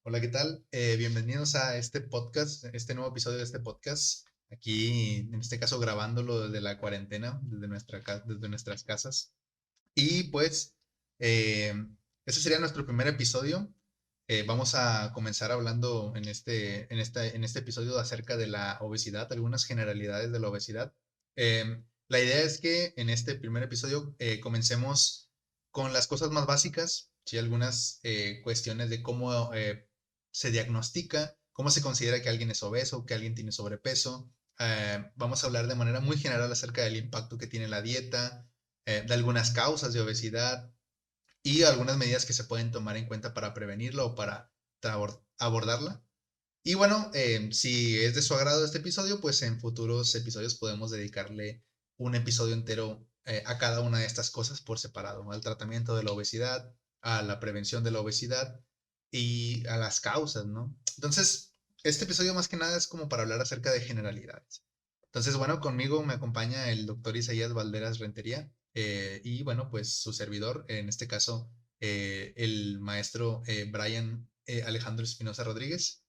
Hola, ¿qué tal? Bienvenidos a este podcast, este nuevo episodio de este podcast. Aquí, en este caso, grabándolo desde la cuarentena, desde nuestras casas. Y pues, eh, ese sería nuestro primer episodio. Vamos a comenzar hablando en este episodio acerca de la obesidad, algunas generalidades de la obesidad. La idea es que en este primer episodio comencemos con las cosas más básicas, ¿sí? Algunas cuestiones de cómo se diagnostica, cómo se considera que alguien es obeso, que alguien tiene sobrepeso. Vamos a hablar de manera muy general acerca del impacto que tiene la dieta, de algunas causas de obesidad y algunas medidas que se pueden tomar en cuenta para prevenirla o para abordarla. Y bueno, si es de su agrado este episodio, pues en futuros episodios podemos dedicarle un episodio entero a cada una de estas cosas por separado, al tratamiento de la obesidad, a la prevención de la obesidad y a las causas, ¿no? Entonces, este episodio más que nada es como para hablar acerca de generalidades. Entonces, bueno, conmigo me acompaña el doctor Isaías Valderas Rentería y bueno, pues su servidor, en este caso, el maestro Brian Alejandro Espinosa Rodríguez.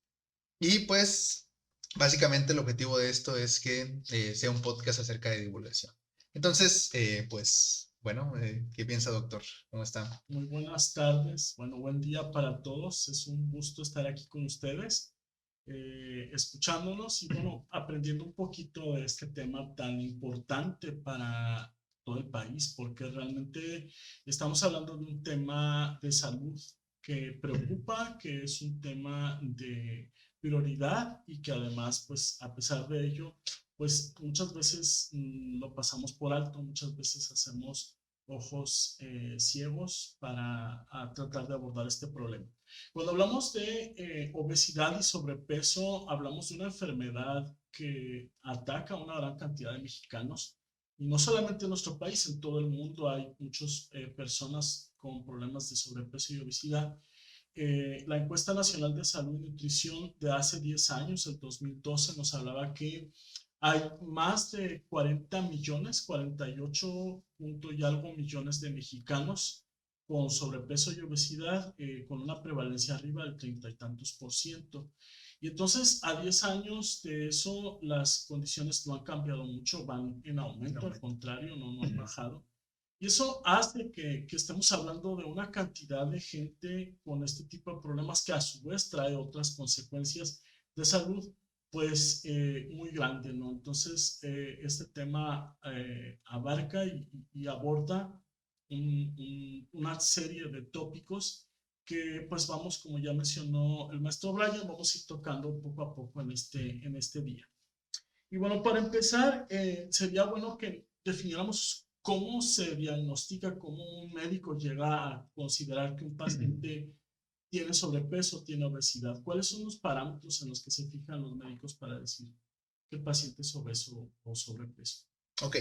Y pues, básicamente el objetivo de esto es que sea un podcast acerca de divulgación. Entonces, pues, bueno, ¿qué piensa, doctor? ¿Cómo está? Muy buenas tardes, bueno, buen día para todos. Es un gusto estar aquí con ustedes, escuchándonos y bueno, aprendiendo un poquito de este tema tan importante para todo el país, porque realmente estamos hablando de un tema de salud que preocupa, que es un tema de prioridad y que además, pues a pesar de ello, pues muchas veces lo pasamos por alto, muchas veces hacemos ojos ciegos para tratar de abordar este problema. Cuando hablamos de obesidad y sobrepeso, hablamos de una enfermedad que ataca a una gran cantidad de mexicanos. Y no solamente en nuestro país, en todo el mundo hay muchas personas con problemas de sobrepeso y obesidad. La encuesta nacional de salud y nutrición de hace 10 años, el 2012, nos hablaba que hay más de 40 millones, 48 punto y algo millones de mexicanos con sobrepeso y obesidad, con una prevalencia arriba del 30 y tantos por ciento. Y entonces, a 10 años de eso, las condiciones no han cambiado mucho, van en Un aumento, al aumento. contrario, no han bajado. Y eso hace que estemos hablando de una cantidad de gente con este tipo de problemas que a su vez trae otras consecuencias de salud, pues muy grande, ¿no? Entonces, este tema abarca y aborda una serie de tópicos que pues vamos, como ya mencionó el maestro Brian, vamos a ir tocando poco a poco en este día. Y bueno, para empezar, sería bueno que definiéramos cómo se diagnostica, cómo un médico llega a considerar que un paciente tiene sobrepeso, tiene obesidad. ¿Cuáles son los parámetros en los que se fijan los médicos para decir que el paciente es obeso o sobrepeso? Ok.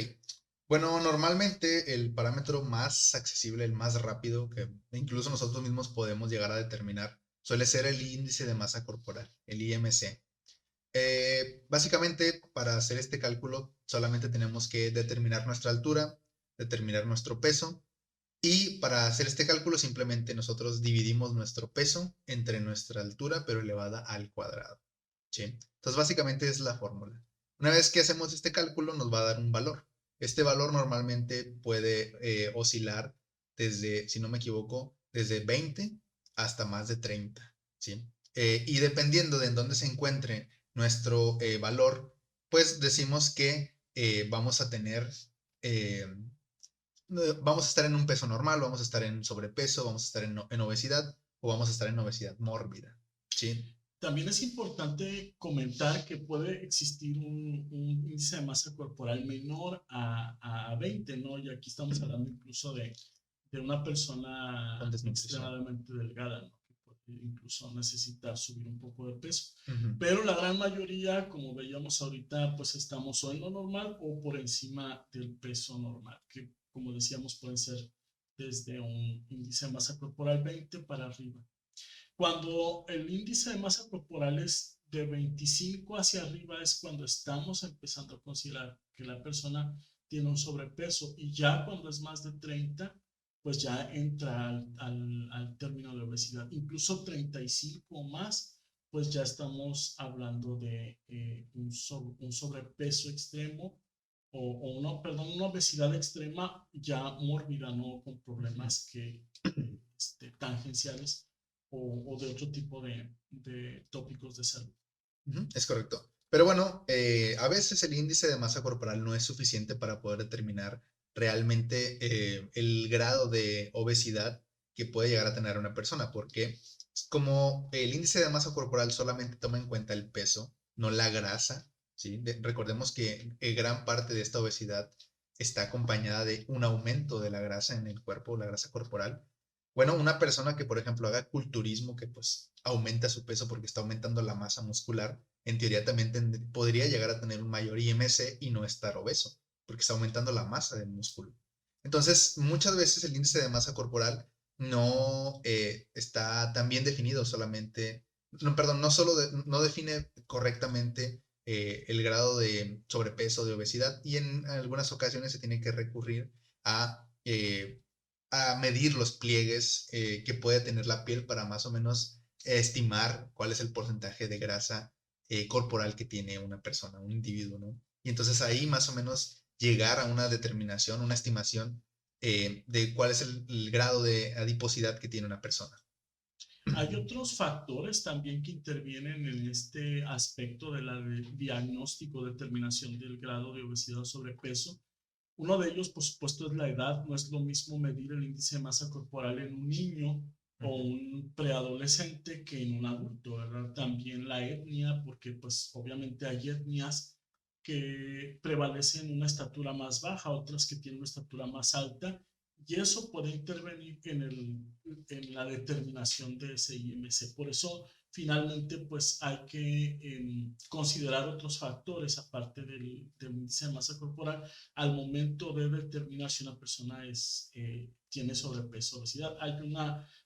Bueno, normalmente el parámetro más accesible, el más rápido, que incluso nosotros mismos podemos llegar a determinar, suele ser el índice de masa corporal, el IMC. Básicamente, para hacer este cálculo, solamente tenemos que determinar nuestra altura, determinar nuestro peso, y para hacer este cálculo simplemente nosotros dividimos nuestro peso entre nuestra altura, pero elevada al cuadrado. ¿Sí? Entonces, básicamente es la fórmula. Una vez que hacemos este cálculo, nos va a dar un valor. Este valor normalmente puede oscilar desde, si no me equivoco, desde 20 hasta más de 30. ¿Sí? Y dependiendo de en dónde se encuentre nuestro valor, pues decimos que vamos a tener, eh, vamos a estar en un peso normal, vamos a estar en sobrepeso, vamos a estar en obesidad o vamos a estar en obesidad mórbida. ¿Sí? También es importante comentar que puede existir un índice de masa corporal menor a 20, ¿no? Y aquí estamos hablando incluso de una Con persona desnutrición. extremadamente delgada, ¿no? Que puede incluso necesitar subir un poco de peso. Ujú. Pero la gran mayoría, como veíamos ahorita, pues estamos o en lo normal o por encima del peso normal, que como decíamos pueden ser desde un índice de masa corporal 20 para arriba. Cuando el índice de masa corporal es de 25 hacia arriba es cuando estamos empezando a considerar que la persona tiene un sobrepeso, y ya cuando es más de 30 pues ya entra al término de obesidad. Incluso 35 o más, pues ya estamos hablando de un sobrepeso extremo una obesidad extrema ya mórbida, ¿no? Con problemas tangenciales o de otro tipo de tópicos de salud. Es correcto. Pero bueno, a veces el índice de masa corporal no es suficiente para poder determinar realmente el grado de obesidad que puede llegar a tener una persona, porque como el índice de masa corporal solamente toma en cuenta el peso, no la grasa, ¿sí? Recordemos que gran parte de esta obesidad está acompañada de un aumento de la grasa en el cuerpo, la grasa corporal. Bueno, una persona que, por ejemplo, haga culturismo, que pues aumenta su peso porque está aumentando la masa muscular, en teoría también podría llegar a tener un mayor IMC y no estar obeso, porque está aumentando la masa del músculo. Entonces, muchas veces el índice de masa corporal no está tan bien definido solamente, no, perdón, no define correctamente el grado de sobrepeso, de obesidad, y en algunas ocasiones se tiene que recurrir a medir los pliegues que puede tener la piel para más o menos estimar cuál es el porcentaje de grasa corporal que tiene una persona, un individuo, ¿no? Y entonces ahí más o menos llegar a una determinación, una estimación de cuál es el grado de adiposidad que tiene una persona. Hay otros factores también que intervienen en este aspecto de la diagnóstico, determinación del grado de obesidad o sobrepeso. Uno de ellos, por supuesto, es la edad. No es lo mismo medir el índice de masa corporal en un niño o un preadolescente que en un adulto, ¿verdad? También la etnia, porque pues obviamente hay etnias que prevalecen una estatura más baja, otras que tienen una estatura más alta, y eso puede intervenir en la determinación de ese IMC. Por eso, finalmente, pues hay que considerar otros factores aparte del índice de masa corporal al momento de determinar si una persona tiene sobrepeso o obesidad.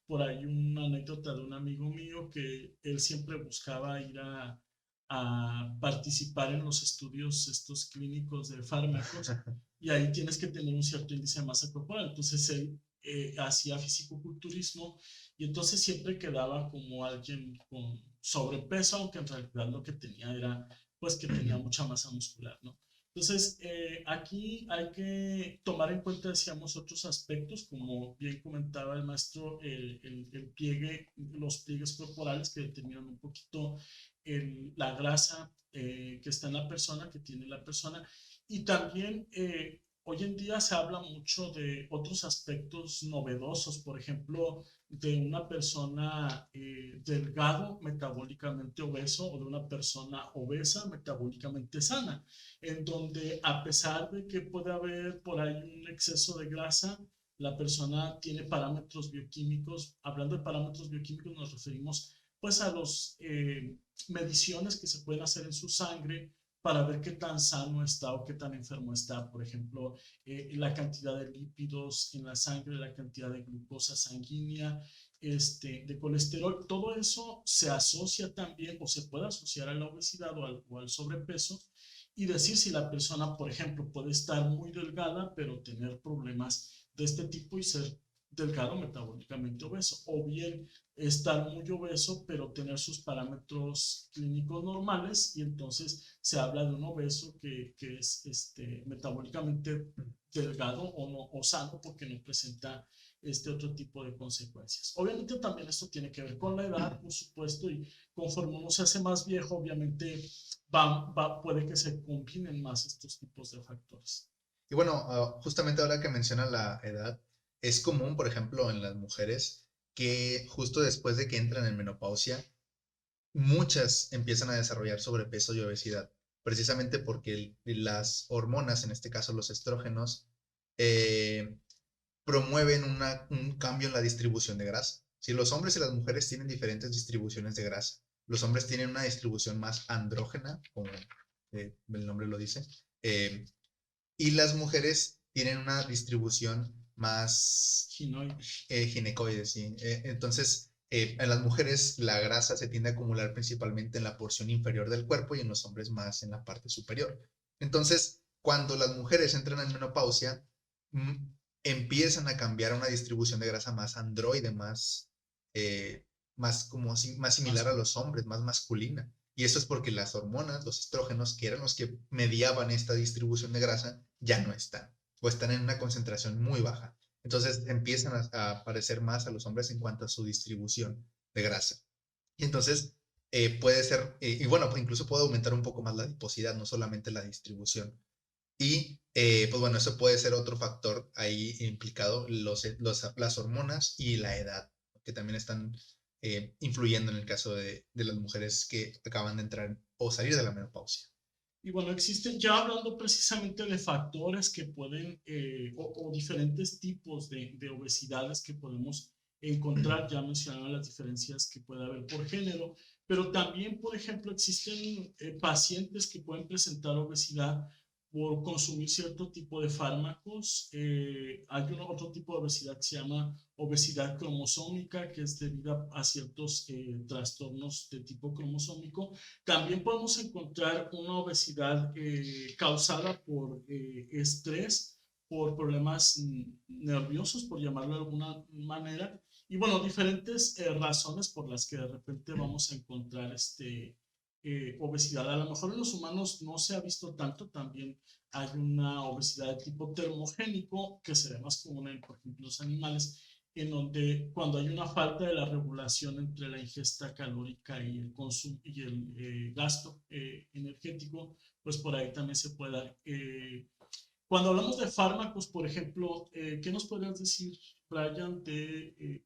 Por ahí una anécdota de un amigo mío que él siempre buscaba ir a participar en los estudios estos clínicos de fármacos y ahí tienes que tener un cierto índice de masa corporal. Entonces él hacía fisicoculturismo y entonces siempre quedaba como alguien con sobrepeso, aunque en realidad lo que tenía era pues que tenía mucha masa muscular, ¿no? Entonces, aquí hay que tomar en cuenta, decíamos, otros aspectos, como bien comentaba el maestro, el pliegue, los pliegues corporales que determinan un poquito la grasa que está en la persona, que tiene la persona, y también hoy en día se habla mucho de otros aspectos novedosos, por ejemplo, de una persona delgado, metabólicamente obeso, o de una persona obesa, metabólicamente sana, en donde a pesar de que puede haber por ahí un exceso de grasa, la persona tiene parámetros bioquímicos. Hablando de parámetros bioquímicos nos referimos pues a las mediciones que se pueden hacer en su sangre para ver qué tan sano está o qué tan enfermo está. Por ejemplo, la cantidad de lípidos en la sangre, la cantidad de glucosa sanguínea, de colesterol. Todo eso se asocia también o se puede asociar a la obesidad o al sobrepeso y decir si la persona, por ejemplo, puede estar muy delgada, pero tener problemas de este tipo y ser delgado metabólicamente obeso, o bien estar muy obeso, pero tener sus parámetros clínicos normales, y entonces se habla de un obeso que es metabólicamente delgado o, no, o sano porque no presenta este otro tipo de consecuencias. Obviamente también esto tiene que ver con la edad, por supuesto, y conforme uno se hace más viejo, obviamente puede que se combinen más estos tipos de factores. Y bueno, justamente ahora que menciona la edad, es común, por ejemplo, en las mujeres que justo después de que entran en menopausia, muchas empiezan a desarrollar sobrepeso y obesidad, precisamente porque las hormonas, en este caso los estrógenos, eh, promueven un cambio en la distribución de grasa. Si los hombres y las mujeres tienen diferentes distribuciones de grasa, los hombres tienen una distribución más andrógena, como el nombre lo dice, eh, y las mujeres tienen una distribución más ginecoide, sí. Entonces, en las mujeres la grasa se tiende a acumular principalmente en la porción inferior del cuerpo y en los hombres más en la parte superior. Entonces, cuando las mujeres entran en menopausia, empiezan a cambiar a una distribución de grasa más androide, más como más similar Más, a los hombres, más masculina. Y eso es porque las hormonas, los estrógenos, que eran los que mediaban esta distribución de grasa, ya no están, o están en una concentración muy baja. Entonces empiezan a parecer más a los hombres en cuanto a su distribución de grasa. Y entonces puede ser, y bueno, pues incluso puede aumentar un poco más la adiposidad, no solamente la distribución. Y pues bueno, eso puede ser otro factor ahí implicado, las hormonas y la edad, que también están influyendo en el caso de las mujeres que acaban de entrar o salir de la menopausia. y bueno, existen ya hablando precisamente de factores que pueden, o diferentes tipos de obesidades que podemos encontrar, ya mencionaron las diferencias que puede haber por género, pero también, por ejemplo, existen pacientes que pueden presentar obesidad por consumir cierto tipo de fármacos. Hay otro tipo de obesidad que se llama obesidad cromosómica, que es debida a ciertos trastornos de tipo cromosómico. También podemos encontrar una obesidad causada por estrés, por problemas nerviosos, por llamarlo de alguna manera. Y bueno, diferentes razones por las que de repente vamos a encontrar obesidad. A lo mejor en los humanos no se ha visto tanto, también hay una obesidad de tipo termogénico que se ve más común en, por ejemplo, los animales, en donde cuando hay una falta de la regulación entre la ingesta calórica y el consumo y el gasto energético, pues por ahí también se puede dar. Cuando hablamos de fármacos, por ejemplo, ¿qué nos podrías decir, Brian, de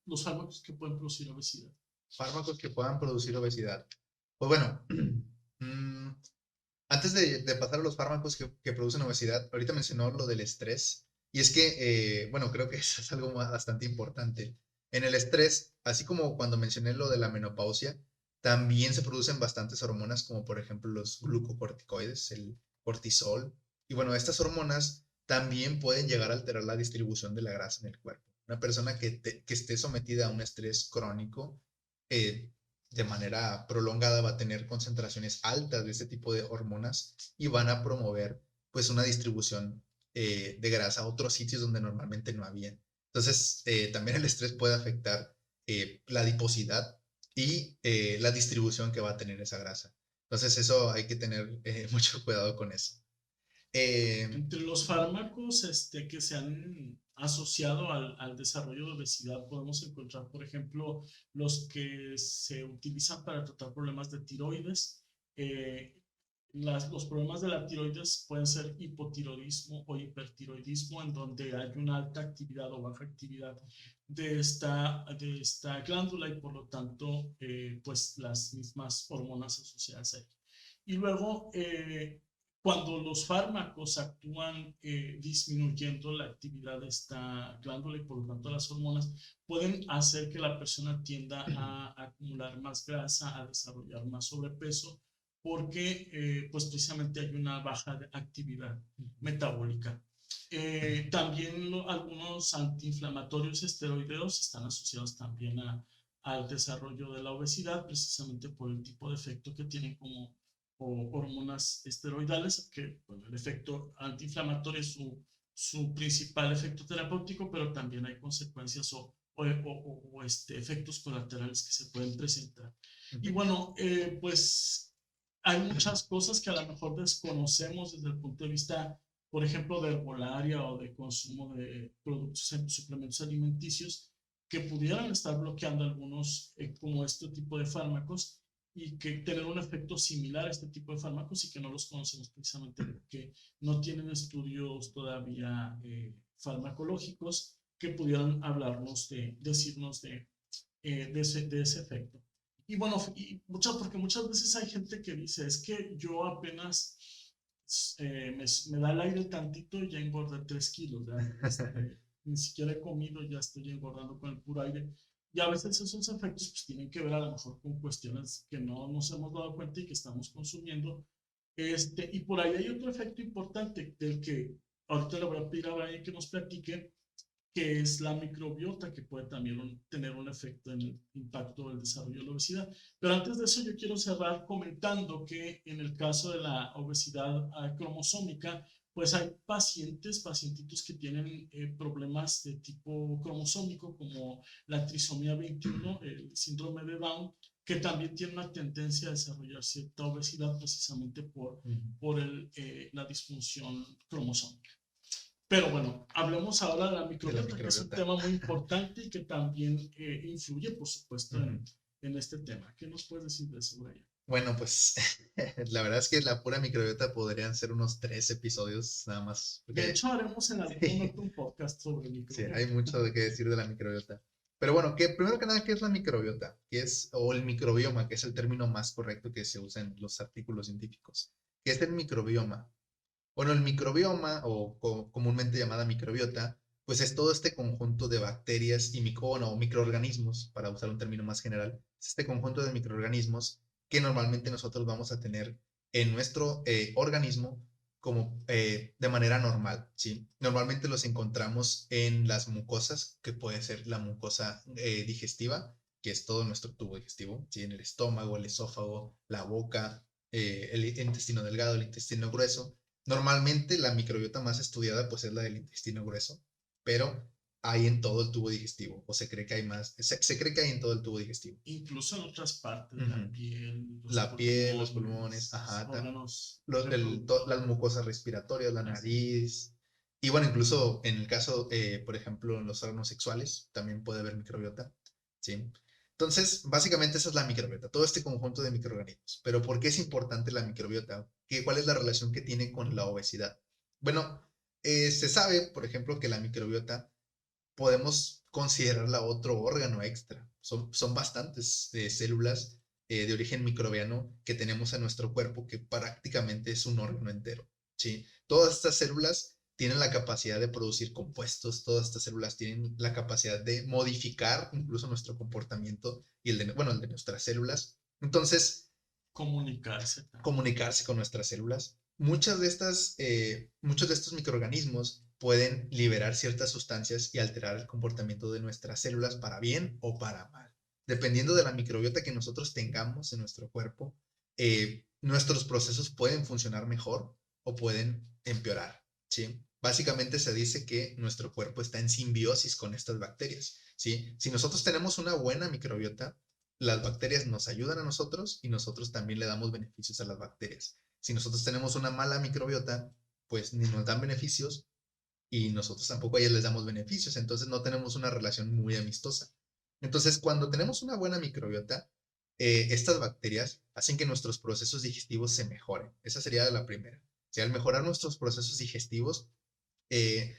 los fármacos que pueden producir obesidad? Fármacos que puedan producir obesidad. Pues bueno, mm, antes de pasar a los fármacos que producen obesidad, ahorita mencionó lo del estrés. Y es que, bueno, creo que eso es algo bastante importante. En el estrés, así como cuando mencioné lo de la menopausia, también se producen bastantes hormonas, como por ejemplo los glucocorticoides, el cortisol. Y bueno, estas hormonas también pueden llegar a alterar la distribución de la grasa en el cuerpo. Una persona que esté sometida a un estrés crónico, eh, de manera prolongada va a tener concentraciones altas de este tipo de hormonas y van a promover pues una distribución de grasa a otros sitios donde normalmente no había. Entonces, también el estrés puede afectar la adiposidad y la distribución que va a tener esa grasa. Entonces, eso hay que tener mucho cuidado con eso. Eh, Entre los fármacos que se han asociado al desarrollo de obesidad, podemos encontrar, por ejemplo, los que se utilizan para tratar problemas de tiroides. Eh, los problemas de la tiroides pueden ser hipotiroidismo o hipertiroidismo, en donde hay una alta actividad o baja actividad de esta glándula y por lo tanto, pues las mismas hormonas asociadas a ella. Y luego, cuando los fármacos actúan disminuyendo la actividad de esta glándula y por lo tanto las hormonas, pueden hacer que la persona tienda a acumular más grasa, a desarrollar más sobrepeso, porque pues precisamente hay una baja de actividad metabólica. También algunos antiinflamatorios esteroideos están asociados también al desarrollo de la obesidad, precisamente por el tipo de efecto que tienen como o hormonas esteroidales, que bueno, el efecto antiinflamatorio es su principal efecto terapéutico, pero también hay consecuencias o efectos colaterales que se pueden presentar. Y bueno, pues hay muchas cosas que a lo mejor desconocemos desde el punto de vista, por ejemplo, de herbolaria o de consumo de productos, suplementos alimenticios, que pudieran estar bloqueando algunos, como este tipo de fármacos, y que tener un efecto similar a este tipo de fármacos y que no los conocemos precisamente porque no tienen estudios todavía farmacológicos que pudieran hablarnos decirnos de ese efecto. Y bueno, porque muchas veces hay gente que dice, es que yo apenas me da el aire tantito y ya engordé 3 kilos, ¿ya? Ni siquiera he comido, ya estoy engordando con el puro aire. Y a veces esos efectos pues, tienen que ver a lo mejor con cuestiones que no nos hemos dado cuenta y que estamos consumiendo. Y por ahí hay otro efecto importante del que ahorita le voy a pedir a Brian que nos platique, que es la microbiota, que puede también tener un efecto en el impacto del desarrollo de la obesidad. Pero antes de eso, yo quiero cerrar comentando que en el caso de la obesidad cromosómica, pues hay pacientitos que tienen problemas de tipo cromosómico, como la trisomía 21, el síndrome de Down, que también tiene una tendencia a desarrollar cierta obesidad precisamente la disfunción cromosómica. Pero bueno, hablemos ahora de la De la microbiota, que es un microbiota. tema muy importante y que también influye, por supuesto, Ujú. en este tema. ¿Qué nos puedes decir de eso, Brian? Bueno, pues la verdad es que la pura microbiota podrían ser unos 3 episodios nada más, De porque hecho, haremos en algún sí, momento un podcast sobre sí, hay microbiota. mucho de qué decir de la microbiota. Pero bueno, primero que nada, ¿qué es la microbiota? ¿Qué es, o el microbioma, que es el término más correcto que se usa en los artículos científicos? ¿Qué es el microbioma? Bueno, el microbioma, o comúnmente llamada microbiota, pues es todo este conjunto de bacterias y o microorganismos, para usar un término más general, es este conjunto de microorganismos que normalmente nosotros vamos a tener en nuestro organismo como de manera normal, ¿sí? Normalmente los encontramos en las mucosas, que puede ser la mucosa digestiva, que es todo nuestro tubo digestivo, ¿sí? En el estómago, el esófago, la boca, el intestino delgado, el intestino grueso. Normalmente la microbiota más estudiada pues es la del intestino grueso, pero hay en todo el tubo digestivo, o se cree que hay más, se cree que hay en todo el tubo digestivo. Incluso en otras partes, la Ujú. piel, La piel, los pulmones, los ajá, órganos las reproductores. mucosas respiratorias, la Así es. nariz, y bueno, incluso en el caso, por ejemplo, en los órganos sexuales, también puede haber microbiota, ¿sí? Entonces, básicamente esa es la microbiota, todo este conjunto de microorganismos. Pero ¿por qué es importante la microbiota? ¿Cuál es la relación que tiene con la obesidad? Bueno, se sabe, por ejemplo, que la microbiota podemos considerarla otro órgano extra. Son bastantes células de origen microbiano que tenemos en nuestro cuerpo que prácticamente es un órgano entero, ¿sí? Todas estas células tienen la capacidad de producir compuestos, todas estas células tienen la capacidad de modificar incluso nuestro comportamiento y el de nuestras células. Entonces, Comunicarse también. comunicarse con nuestras células. Muchos de estos microorganismos pueden liberar ciertas sustancias y alterar el comportamiento de nuestras células para bien o para mal. Dependiendo de la microbiota que nosotros tengamos en nuestro cuerpo, nuestros procesos pueden funcionar mejor o pueden empeorar, ¿sí? Básicamente se dice que nuestro cuerpo está en simbiosis con estas bacterias, ¿sí? Si nosotros tenemos una buena microbiota, las bacterias nos ayudan a nosotros y nosotros también le damos beneficios a las bacterias. Si nosotros tenemos una mala microbiota, pues ni nos dan beneficios y nosotros tampoco a ellas les damos beneficios, entonces no tenemos una relación muy amistosa. Entonces, cuando tenemos una buena microbiota, estas bacterias hacen que nuestros procesos digestivos se mejoren. Esa sería la primera. O sea, al mejorar nuestros procesos digestivos, eh,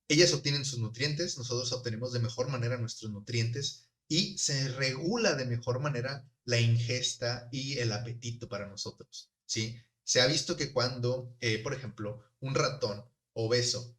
ellas obtienen sus nutrientes, nosotros obtenemos de mejor manera nuestros nutrientes y se regula de mejor manera la ingesta y el apetito para nosotros, ¿sí? Se ha visto que cuando, por ejemplo, un ratón obeso,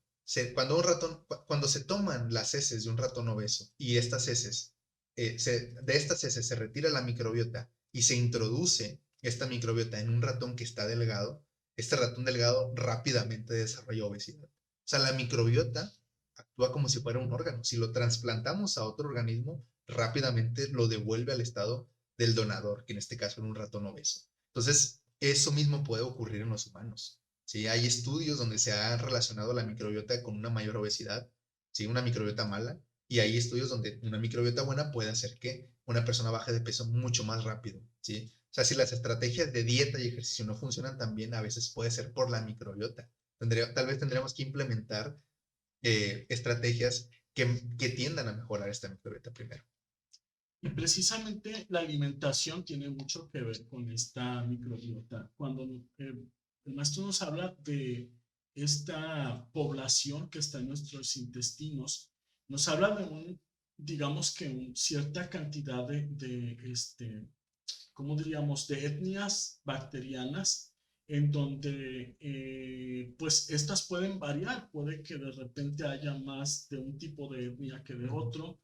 cuando se toman las heces de un ratón obeso y estas heces, de estas heces se retira la microbiota y se introduce esta microbiota en un ratón que está delgado, este ratón delgado rápidamente desarrolla obesidad. O sea, la microbiota actúa como si fuera un órgano. Si lo trasplantamos a otro organismo, rápidamente lo devuelve al estado del donador, que en este caso era un ratón obeso. Entonces, eso mismo puede ocurrir en los humanos. ¿Sí? Hay estudios donde se ha relacionado la microbiota con una mayor obesidad, ¿sí? Una microbiota mala, y hay estudios donde una microbiota buena puede hacer que una persona baje de peso mucho más rápido, ¿sí? O sea, si las estrategias de dieta y ejercicio no funcionan tan bien, a veces puede ser por la microbiota. Tal vez tendríamos que implementar estrategias que tiendan a mejorar esta microbiota primero. Y precisamente la alimentación tiene mucho que ver con esta microbiota. Cuando el maestro nos habla de esta población que está en nuestros intestinos, nos habla de digamos que cierta cantidad ¿cómo diríamos?, de etnias bacterianas en donde pues estas pueden variar, puede que de repente haya más de un tipo de etnia que de otro.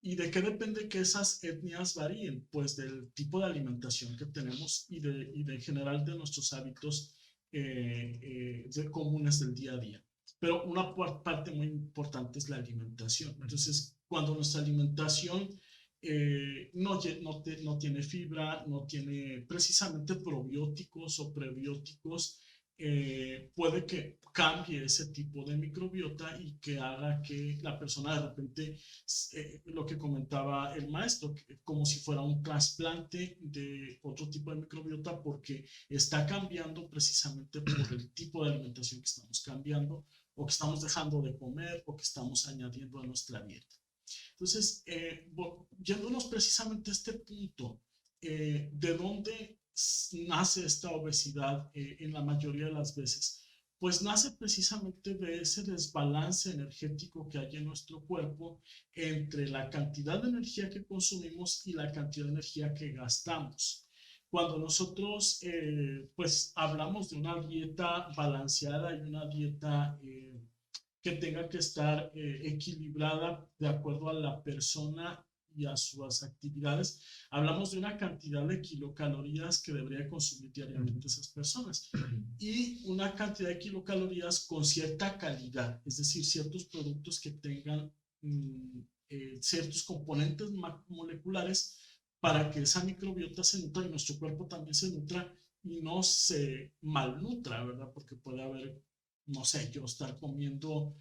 ¿Y de qué depende que esas etnias varíen? Pues del tipo de alimentación que tenemos y de general de nuestros hábitos comunes del día a día. Pero una parte muy importante es la alimentación. Entonces, cuando nuestra alimentación no tiene fibra, no tiene precisamente probióticos o prebióticos, puede que cambie ese tipo de microbiota y que haga que la persona de repente, lo que comentaba el maestro, como si fuera un trasplante de otro tipo de microbiota porque está cambiando precisamente por el tipo de alimentación que estamos cambiando o que estamos dejando de comer o que estamos añadiendo a nuestra dieta. Entonces, yéndonos precisamente a este punto, ¿de dónde nace esta obesidad en la mayoría de las veces? Pues nace precisamente de ese desbalance energético que hay en nuestro cuerpo entre la cantidad de energía que consumimos y la cantidad de energía que gastamos. Cuando nosotros pues hablamos de una dieta balanceada y una dieta que tenga que estar equilibrada de acuerdo a la persona y a sus actividades. Hablamos de una cantidad de kilocalorías que debería consumir diariamente esas personas y una cantidad de kilocalorías con cierta calidad, es decir, ciertos productos que tengan ciertos componentes moleculares para que esa microbiota se nutra y nuestro cuerpo también se nutra y no se malnutra, ¿verdad? Porque puede haber, no sé, yo estar comiendo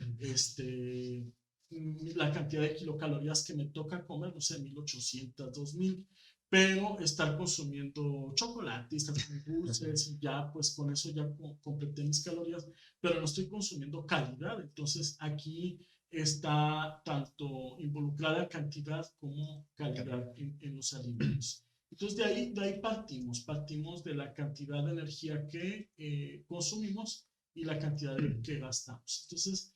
la cantidad de kilocalorías que me toca comer, no sé, 1800, 2000, pero estar consumiendo chocolate, estar con dulces y ya, pues con eso ya completé mis calorías, pero no estoy consumiendo calidad. Entonces aquí está tanto involucrada cantidad como calidad en los alimentos. Entonces de ahí partimos de la cantidad de energía que consumimos y la cantidad que gastamos. Entonces,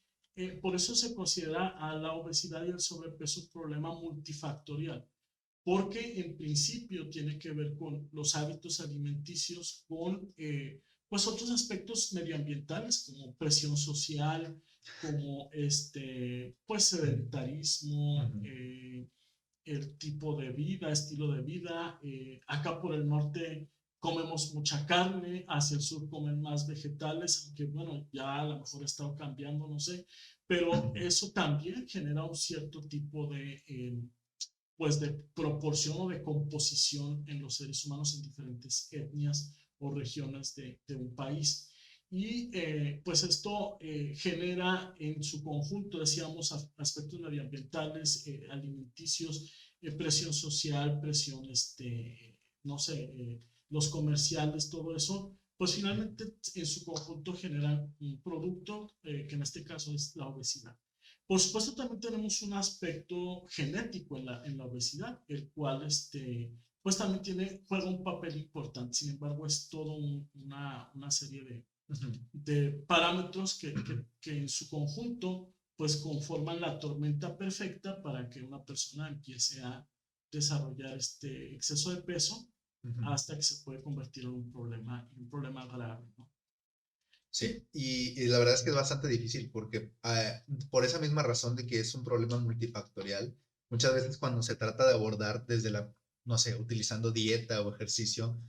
por eso se considera a la obesidad y el sobrepeso un problema multifactorial, porque en principio tiene que ver con los hábitos alimenticios, con pues otros aspectos medioambientales como presión social, como pues sedentarismo, el tipo de vida, estilo de vida. Acá por el norte comemos mucha carne, hacia el sur comen más vegetales, aunque bueno, ya a lo mejor ha estado cambiando, no sé, pero eso también genera un cierto tipo de, pues de proporción o de composición en los seres humanos en diferentes etnias o regiones de un país. Y pues esto genera en su conjunto, decíamos, aspectos medioambientales, alimenticios, presión social, presión, no sé, los comerciales, todo eso, pues finalmente en su conjunto generan un producto que en este caso es la obesidad. Por supuesto, también tenemos un aspecto genético en la obesidad, el cual pues también juega un papel importante. Sin embargo, es todo una serie de parámetros que en su conjunto pues conforman la tormenta perfecta para que una persona empiece a desarrollar este exceso de peso hasta que se puede convertir en un problema grave, ¿no? Sí, y la verdad es que es bastante difícil porque por esa misma razón de que es un problema multifactorial, muchas veces cuando se trata de abordar desde no sé, utilizando dieta o ejercicio,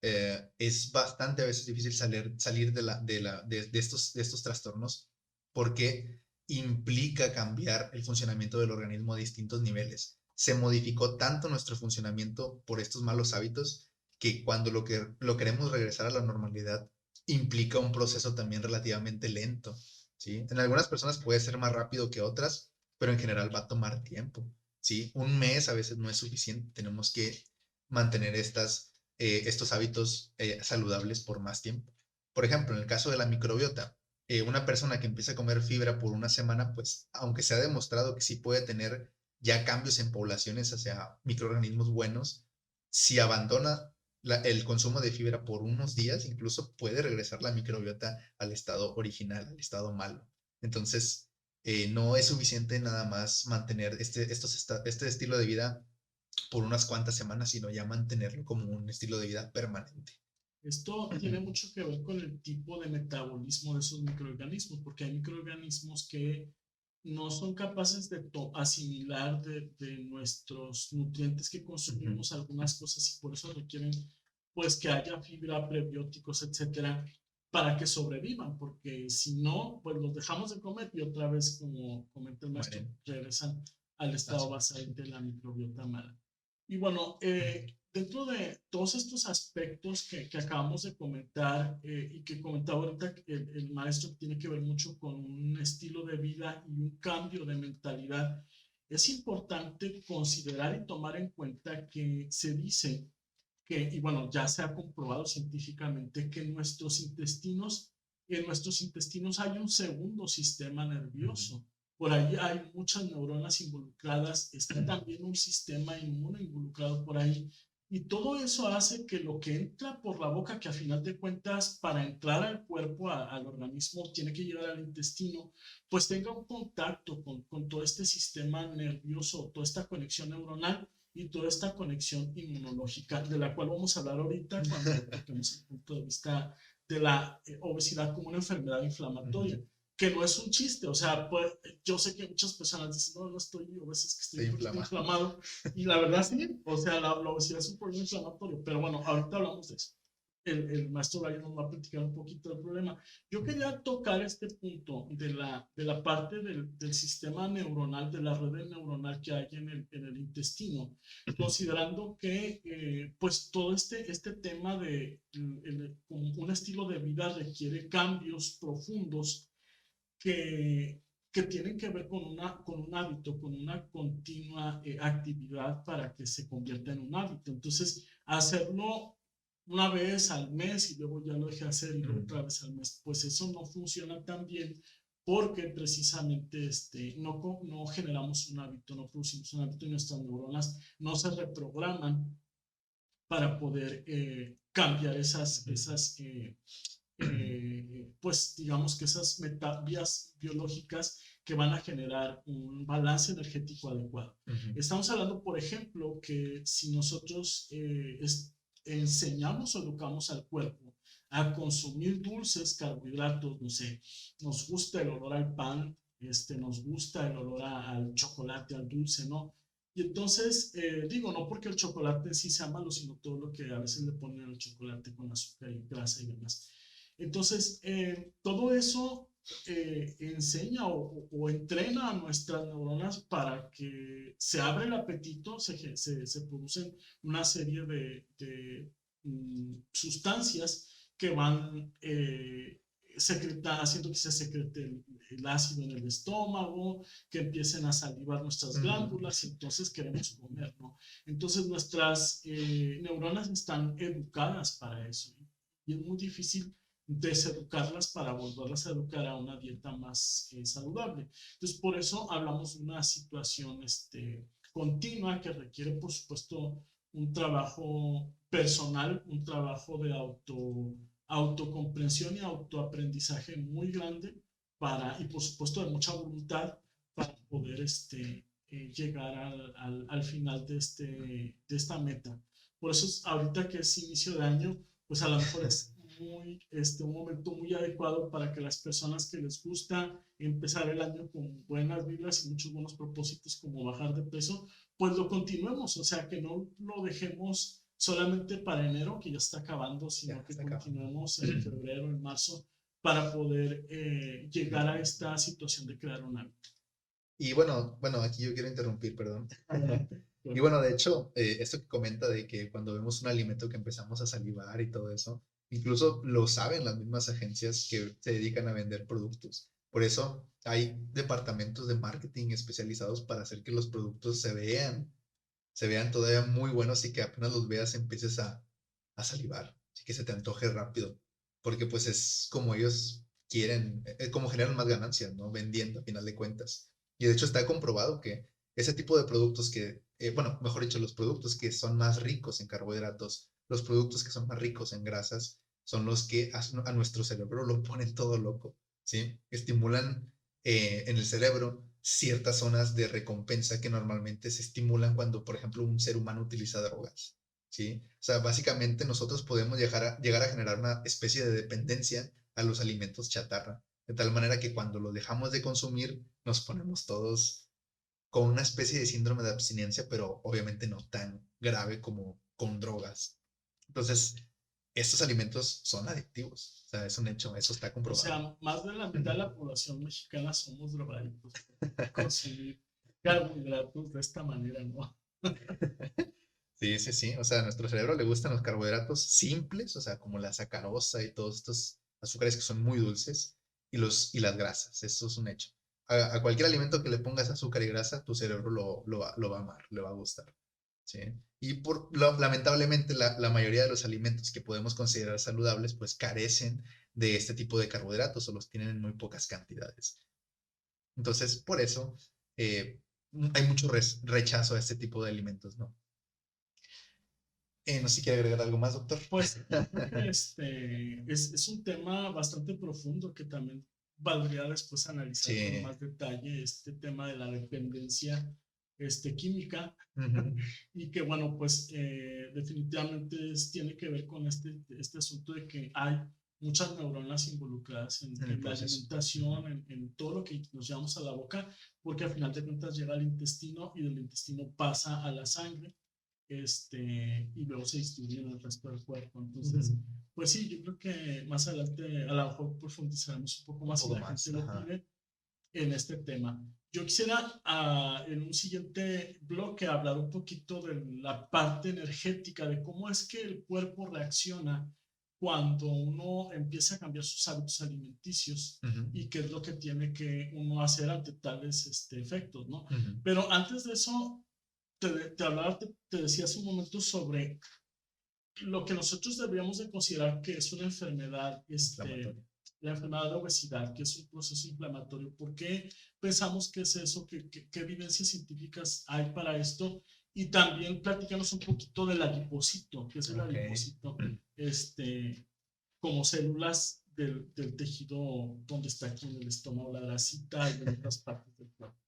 es bastante a veces difícil salir de estos trastornos porque implica cambiar el funcionamiento del organismo a distintos niveles. Se modificó tanto nuestro funcionamiento por estos malos hábitos que cuando lo queremos regresar a la normalidad implica un proceso también relativamente lento, ¿sí? En algunas personas puede ser más rápido que otras, pero en general va a tomar tiempo, ¿sí? Un mes a veces no es suficiente, tenemos que mantener estos hábitos saludables por más tiempo. Por ejemplo, en el caso de la microbiota, una persona que empieza a comer fibra por una semana, pues aunque se ha demostrado que sí puede tener ya cambios en poblaciones hacia microorganismos buenos, si abandona el consumo de fibra por unos días, incluso puede regresar la microbiota al estado original, al estado malo. Entonces, no es suficiente nada más mantener este estilo de vida por unas cuantas semanas, sino ya mantenerlo como un estilo de vida permanente. Esto tiene mucho que ver con el tipo de metabolismo de esos microorganismos, porque hay microorganismos que no son capaces de asimilar de nuestros nutrientes que consumimos algunas cosas y por eso requieren pues que haya fibra, prebióticos, etcétera, para que sobrevivan, porque si no, pues los dejamos de comer y otra vez, como comenta el maestro, Mueren. regresan al estado basal de la microbiota mala. Y bueno, dentro de todos estos aspectos que acabamos de comentar y que comentaba ahorita el maestro, que tiene que ver mucho con un estilo de vida y un cambio de mentalidad, es importante considerar y tomar en cuenta que se dice que, y bueno, ya se ha comprobado científicamente que en nuestros intestinos hay un segundo sistema nervioso. Por ahí hay muchas neuronas involucradas, está también un sistema inmune involucrado por ahí. Y todo eso hace que lo que entra por la boca, que a final de cuentas para entrar al cuerpo, al organismo, tiene que llegar al intestino, pues tenga un contacto con todo este sistema nervioso, toda esta conexión neuronal y toda esta conexión inmunológica, de la cual vamos a hablar ahorita cuando toquemos el punto de vista de la obesidad como una enfermedad inflamatoria, que no es un chiste. O sea, pues, yo sé que muchas personas dicen, no, no estoy obeso, es que estoy un poquito inflamado, y la verdad sí, o sea, la obesidad es un problema inflamatorio, pero bueno, ahorita hablamos de eso. El maestro Ryan nos va a platicar un poquito del problema. Yo quería tocar este punto de la parte del sistema neuronal, de la red neuronal que hay en el intestino, considerando que pues todo este tema de un estilo de vida requiere cambios profundos que tienen que ver con un hábito, con una continua actividad para que se convierta en un hábito. Entonces, hacerlo una vez al mes y luego ya lo deje hacer y luego otra vez al mes, pues eso no funciona tan bien porque precisamente no generamos un hábito, no producimos un hábito y nuestras neuronas no se reprograman para poder cambiar pues digamos que esas vías biológicas que van a generar un balance energético adecuado. Estamos hablando, por ejemplo, que si nosotros enseñamos o educamos al cuerpo a consumir dulces, carbohidratos, no sé, nos gusta el olor al pan, nos gusta el olor al chocolate, al dulce, ¿no? Y entonces, digo, no porque el chocolate en sí sea malo, sino todo lo que a veces le ponen al chocolate con azúcar y grasa y demás. Entonces, todo eso enseña o entrena a nuestras neuronas para que se abra el apetito, se producen una serie de sustancias que van haciendo que se secrete el ácido en el estómago, que empiecen a salivar nuestras glándulas y entonces queremos comer, ¿no? Entonces nuestras neuronas están educadas para eso, ¿no? Y es muy difícil deseducarlas para volverlas a educar a una dieta más saludable. Entonces, por eso hablamos de una situación continua que requiere, por supuesto, un trabajo personal, un trabajo de autocomprensión y autoaprendizaje muy grande y por supuesto de mucha voluntad para poder llegar al final de esta meta. Por eso ahorita que es inicio de año, pues a lo mejor es un momento muy adecuado para que las personas que les gusta empezar el año con buenas vibras y muchos buenos propósitos como bajar de peso, pues lo continuemos, o sea, que no lo dejemos solamente para enero, que ya está acabando, sino que continuemos en febrero, en marzo, para poder llegar a esta situación de crear un hábito. Y bueno, aquí yo quiero interrumpir, perdón. Y bueno, de hecho, esto que comenta de que cuando vemos un alimento que empezamos a salivar y todo eso, incluso lo saben las mismas agencias que se dedican a vender productos. Por eso hay departamentos de marketing especializados para hacer que los productos se vean todavía muy buenos y que apenas los veas empieces a salivar, así que se te antoje rápido, porque pues es como ellos quieren, como generan más ganancias, ¿no? Vendiendo a final de cuentas. Y de hecho está comprobado que ese tipo de productos que, bueno, mejor dicho, los productos que son más ricos en carbohidratos, los productos que son más ricos en grasas, son los que a nuestro cerebro lo ponen todo loco, ¿sí? Estimulan en el cerebro ciertas zonas de recompensa que normalmente se estimulan cuando, por ejemplo, un ser humano utiliza drogas, ¿sí? O sea, básicamente nosotros podemos llegar a generar una especie de dependencia a los alimentos chatarra, de tal manera que cuando lo dejamos de consumir nos ponemos todos con una especie de síndrome de abstinencia, pero obviamente no tan grave como con drogas. Entonces, estos alimentos son adictivos, o sea, es un hecho, eso está O comprobado. sea, más de la mitad de la población mexicana somos drogadictos por consumir carbohidratos de esta manera, ¿no? Sí, sí, sí. O sea, a nuestro cerebro le gustan los carbohidratos simples, o sea, como la sacarosa y todos estos azúcares que son muy dulces, y las grasas. Eso es un hecho. A cualquier alimento que le pongas azúcar y grasa, tu cerebro lo va a amar, le va a gustar. ¿Sí? Y lamentablemente la mayoría de los alimentos que podemos considerar saludables, pues carecen de este tipo de carbohidratos o los tienen en muy pocas cantidades. Entonces, por eso hay mucho rechazo a este tipo de alimentos, ¿no? No sé si quiere agregar algo más, doctor. Pues yo creo que es un tema bastante profundo que también valdría después analizar con Sí. más detalle este tema de la dependencia química Ujú. y que bueno, pues definitivamente tiene que ver con este asunto de que hay muchas neuronas involucradas En el en la proceso. Ujú. alimentación, en todo lo que nos llevamos a la boca, porque al final de cuentas llega al intestino y del intestino pasa a la sangre y luego se distribuye en el resto del cuerpo. Entonces, Ujú. pues sí, yo creo que más adelante a lo mejor profundizaremos un poco Un más si poco la gente más. lo Ajá. pide en este tema. Yo quisiera en un siguiente bloque hablar un poquito de la parte energética, de cómo es que el cuerpo reacciona cuando uno empieza a cambiar sus hábitos alimenticios Ujú. y qué es lo que tiene que uno hacer ante tales efectos, ¿no? Ujú. Pero antes de eso, te decía hace un momento sobre lo que nosotros deberíamos de considerar que es una enfermedad, Inflamatorio. la enfermedad de obesidad, que es un proceso inflamatorio. ¿Por qué pensamos que es eso? ¿Qué evidencias científicas hay para esto? Y también platícanos un poquito del adipocito, que es el Ok. adipocito, como células del tejido donde está aquí en el estómago, la grasita y en otras partes del cuerpo.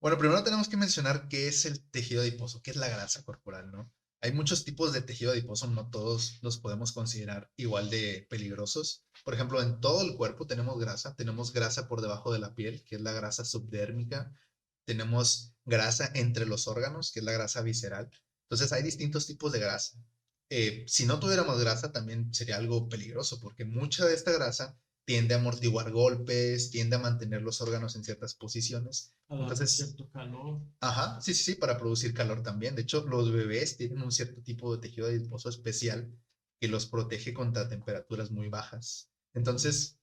Bueno, primero tenemos que mencionar qué es el tejido adiposo, qué es la grasa corporal, ¿no? Hay muchos tipos de tejido adiposo, no todos los podemos considerar igual de peligrosos. Por ejemplo, en todo el cuerpo tenemos grasa por debajo de la piel, que es la grasa subdérmica, tenemos grasa entre los órganos, que es la grasa visceral. Entonces hay distintos tipos de grasa. Si no tuviéramos grasa, también sería algo peligroso, porque mucha de esta grasa tiende a amortiguar golpes, tiende a mantener los órganos en ciertas posiciones. A darle Entonces, cierto calor. ajá, sí, sí, sí, para producir calor también. De hecho, los bebés tienen un cierto tipo de tejido adiposo especial que los protege contra temperaturas muy bajas. Entonces,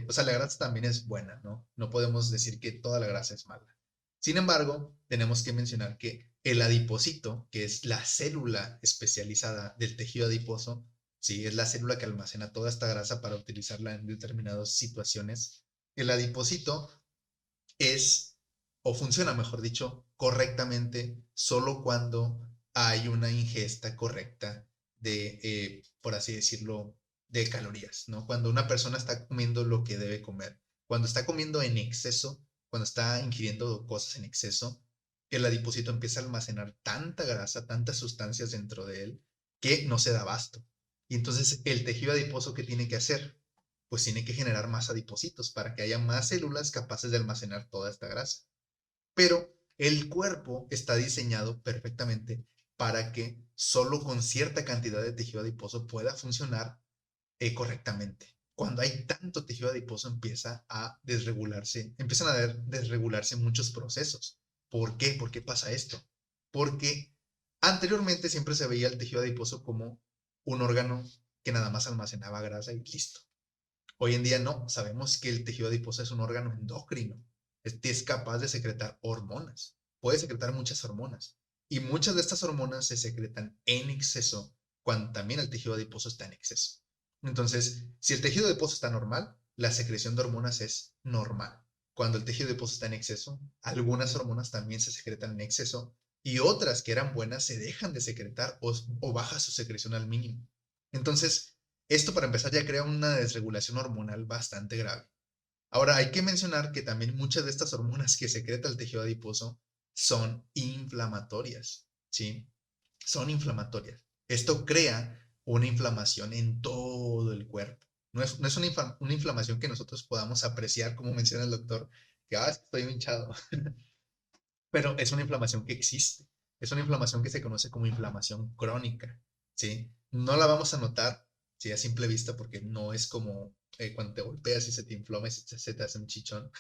o sea, la grasa también es buena, ¿no? No podemos decir que toda la grasa es mala. Sin embargo, tenemos que mencionar que el adipocito, que es la célula especializada del tejido adiposo, sí, es la célula que almacena toda esta grasa para utilizarla en determinadas situaciones. El adipocito es, o funciona, mejor dicho, correctamente solo cuando hay una ingesta correcta de, por así decirlo, de calorías, ¿no? Cuando una persona está comiendo lo que debe comer, cuando está comiendo en exceso, cuando está ingiriendo cosas en exceso, el adipocito empieza a almacenar tanta grasa, tantas sustancias dentro de él, que no se da abasto. Y entonces el tejido adiposo, ¿qué tiene que hacer? Pues tiene que generar más adipocitos para que haya más células capaces de almacenar toda esta grasa. Pero el cuerpo está diseñado perfectamente para que solo con cierta cantidad de tejido adiposo pueda funcionar correctamente. Cuando hay tanto tejido adiposo empieza a desregularse, empiezan a desregularse muchos procesos. ¿Por qué? ¿Por qué pasa esto? Porque anteriormente siempre se veía el tejido adiposo como un órgano que nada más almacenaba grasa y listo. Hoy en día no, sabemos que el tejido adiposo es un órgano endocrino, es capaz de secretar hormonas, puede secretar muchas hormonas y muchas de estas hormonas se secretan en exceso cuando también el tejido adiposo está en exceso. Entonces, si el tejido adiposo está normal, la secreción de hormonas es normal. Cuando el tejido adiposo está en exceso, algunas hormonas también se secretan en exceso y otras que eran buenas se dejan de secretar o baja su secreción al mínimo. Entonces, esto para empezar ya crea una desregulación hormonal bastante grave. Ahora hay que mencionar que también muchas de estas hormonas que secreta el tejido adiposo son inflamatorias, ¿sí? Son inflamatorias. Esto crea una inflamación en todo el cuerpo. No es una inflamación que nosotros podamos apreciar, como menciona el doctor, que estoy hinchado, pero es una inflamación que existe. Es una inflamación que se conoce como inflamación crónica, ¿sí? No la vamos a notar, ¿sí? A simple vista, porque no es como cuando te golpeas y se te inflama y se te hace un chichón.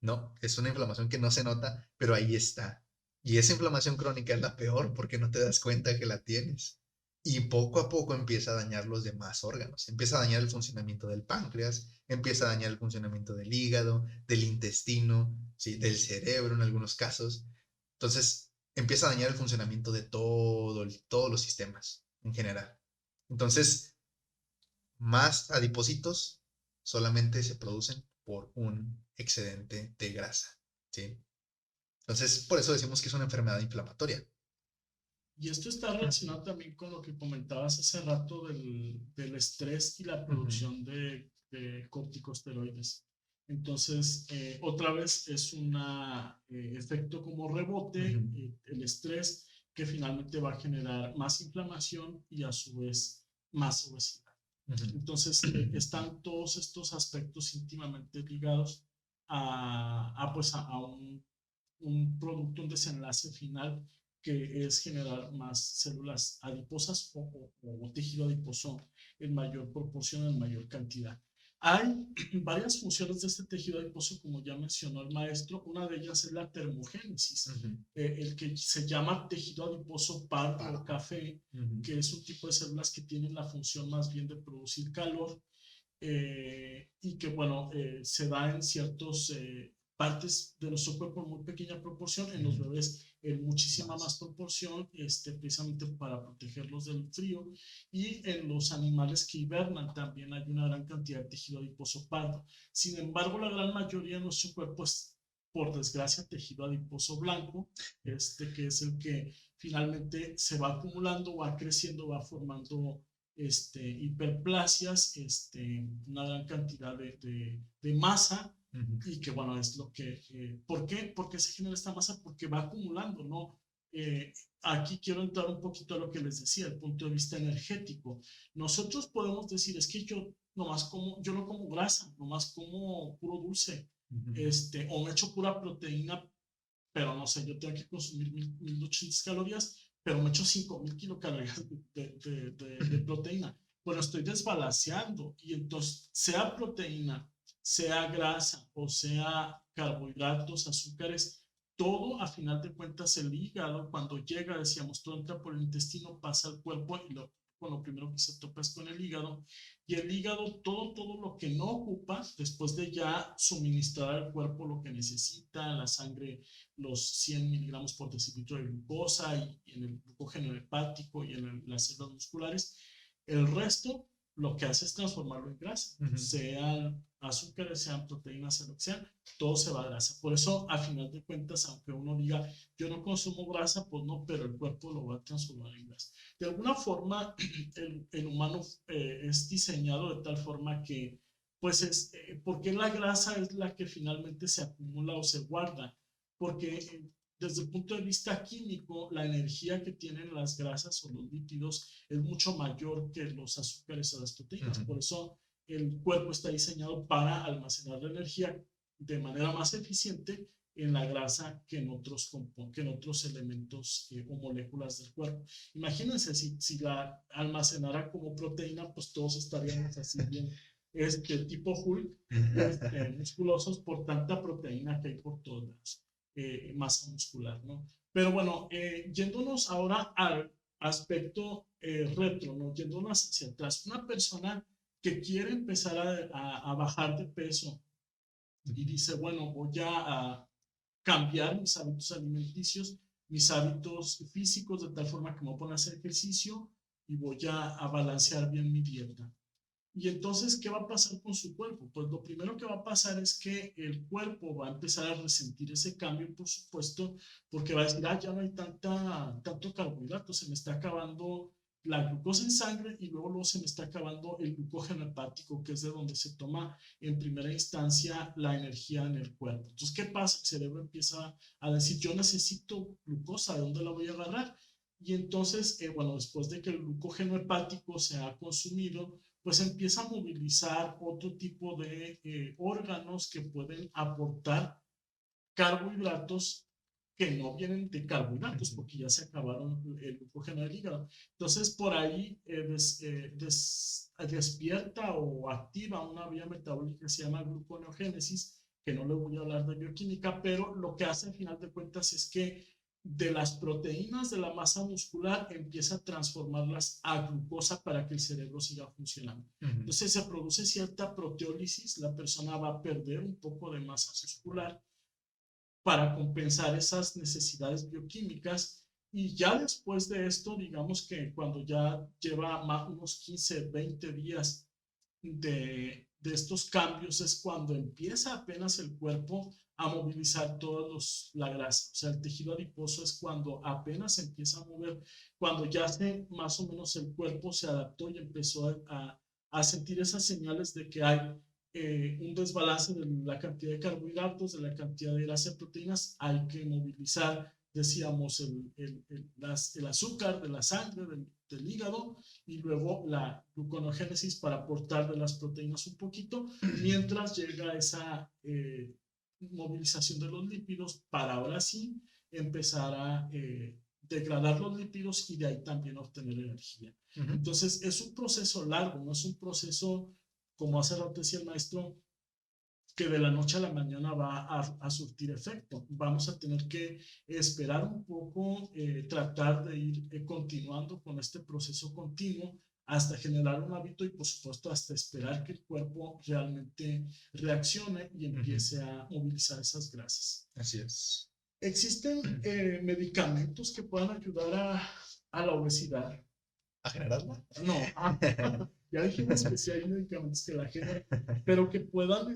No, es una inflamación que no se nota, pero ahí está. Y esa inflamación crónica es la peor porque no te das cuenta que la tienes. Y poco a poco empieza a dañar los demás órganos. Empieza a dañar el funcionamiento del páncreas, empieza a dañar el funcionamiento del hígado, del intestino, ¿sí? Del cerebro en algunos casos. Entonces, empieza a dañar el funcionamiento de todos los sistemas en general. Entonces, más adipocitos solamente se producen por un excedente de grasa, ¿sí? Entonces, por eso decimos que es una enfermedad inflamatoria. Y esto está relacionado también con lo que comentabas hace rato del estrés y la Ujú, producción de corticosteroides. Entonces, otra vez es un efecto como rebote, ujú, el estrés que finalmente va a generar más inflamación y a su vez más obesidad. ujú. Entonces, están todos estos aspectos íntimamente ligados pues a un producto, un desenlace final que es generar más células adiposas o tejido adiposo en mayor proporción, en mayor cantidad. Hay varias funciones de este tejido adiposo, como ya mencionó el maestro. Una de ellas es la termogénesis, Ujú. el que se llama tejido adiposo pardo o Ah, café, ujú, que es un tipo de células que tienen la función más bien de producir calor y que, bueno, se da en ciertas partes de nuestro cuerpo en muy pequeña proporción, en los ujú. bebés en muchísima más Más. proporción, precisamente para protegerlos del frío, y en los animales que hibernan también hay una gran cantidad de tejido adiposo pardo. Sin embargo, la gran mayoría de nuestro cuerpo es, por desgracia, tejido adiposo blanco, que es el que finalmente se va acumulando, va creciendo, va formando hiperplasias, una gran cantidad de masa Ujú, y que bueno, es lo que, ¿por qué? ¿Por qué se genera esta masa? Porque va acumulando, ¿no? Eh, Aquí quiero entrar un poquito a lo que les decía, el punto de vista energético. Nosotros podemos decir, es que yo nomás como, yo no como grasa, nomás como puro dulce, ujú, o me echo pura proteína, pero no sé, yo tengo que consumir 1200 calorías, pero me echo 5000 kilocalorías de proteína. Bueno, estoy desbalanceando y entonces, sea proteína, sea grasa o sea carbohidratos, azúcares, todo a final de cuentas el hígado, cuando llega, decíamos, todo entra por el intestino, pasa al cuerpo y lo primero que se topa es con el hígado. Y el hígado, todo lo que no ocupa, después de ya suministrar al cuerpo lo que necesita, la sangre los 100 miligramos por decilitro de glucosa y en el glucógeno hepático y en las células musculares. El resto lo que hace es transformarlo en grasa, ujú, sean azúcares, sean proteínas, sean lo que sean, todo se va a grasa. Por eso, a final de cuentas, aunque uno diga, yo no consumo grasa, pues no, pero el cuerpo lo va a transformar en grasa. De alguna forma, el humano es diseñado de tal forma que, pues, porque la grasa es la que finalmente se acumula o se guarda porque desde el punto de vista químico, la energía que tienen las grasas o los lípidos es mucho mayor que los azúcares o las proteínas. ujú. Por eso el cuerpo está diseñado para almacenar la energía de manera más eficiente en la grasa que en otros elementos o moléculas del cuerpo. Imagínense si la almacenara como proteína, pues todos estaríamos así bien, tipo Hulk, musculosos por tanta proteína que hay por todos lados, masa muscular, ¿no? Pero bueno, yéndonos ahora al aspecto retro, ¿no? Yéndonos hacia atrás, una persona que quiere empezar a bajar de peso y dice, bueno, voy a cambiar mis hábitos alimenticios, mis hábitos físicos, de tal forma que me voy a poner a hacer ejercicio y voy a balancear bien mi dieta. Y entonces, ¿qué va a pasar con su cuerpo? Pues lo primero que va a pasar es que el cuerpo va a empezar a resentir ese cambio, por supuesto, porque va a decir, ah, ya no hay tanto carbohidrato, se me está acabando la glucosa en sangre y luego se me está acabando el glucógeno hepático, que es de donde se toma en primera instancia la energía en el cuerpo. Entonces, ¿qué pasa? El cerebro empieza a decir, yo necesito glucosa, ¿de dónde la voy a agarrar? Y entonces, bueno, después de que el glucógeno hepático se ha consumido, pues empieza a movilizar otro tipo de órganos que pueden aportar carbohidratos que no vienen de carbohidratos porque ya se acabaron el glucógeno del hígado. Entonces, por ahí despierta o activa una vía metabólica que se llama gluconeogénesis, que no le voy a hablar de bioquímica, pero lo que hace al final de cuentas es que de las proteínas de la masa muscular empieza a transformarlas a glucosa para que el cerebro siga funcionando. Entonces se produce cierta proteólisis, la persona va a perder un poco de masa muscular para compensar esas necesidades bioquímicas. Y ya después de esto, digamos que cuando ya lleva más, unos 15, 20 días de estos cambios, es cuando empieza apenas el cuerpo a movilizar la grasa. O sea, el tejido adiposo es cuando apenas empieza a mover, cuando ya se, más o menos el cuerpo se adaptó y empezó a sentir esas señales de que hay un desbalance de la cantidad de carbohidratos, de la cantidad de grasa y proteínas, hay que movilizar, decíamos, el azúcar de la sangre, del hígado, y luego la gluconogénesis para aportar de las proteínas un poquito, mientras llega esa movilización de los lípidos para ahora sí empezar a degradar los lípidos y de ahí también obtener energía. Entonces es un proceso largo, no es un proceso, como hace rato decía el maestro, que de la noche a la mañana va a surtir efecto. Vamos a tener que esperar un poco, tratar de ir continuando con este proceso continuo hasta generar un hábito y por supuesto hasta esperar que el cuerpo realmente reaccione y empiece a movilizar esas grasas. Así es. ¿Existen medicamentos que puedan ayudar a la obesidad? ¿A generarla? No, ya dijimos que sí hay medicamentos que la generan, pero que puedan,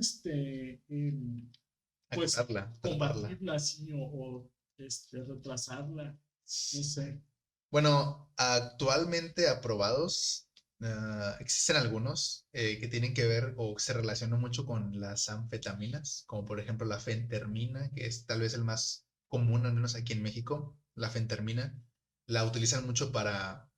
pues, tratarla. combatirla así retrasarla, no sé. Bueno, actualmente aprobados, existen algunos que tienen que ver o se relacionan mucho con las anfetaminas, como por ejemplo la fentermina, que es tal vez el más común, al menos aquí en México. La fentermina la utilizan mucho para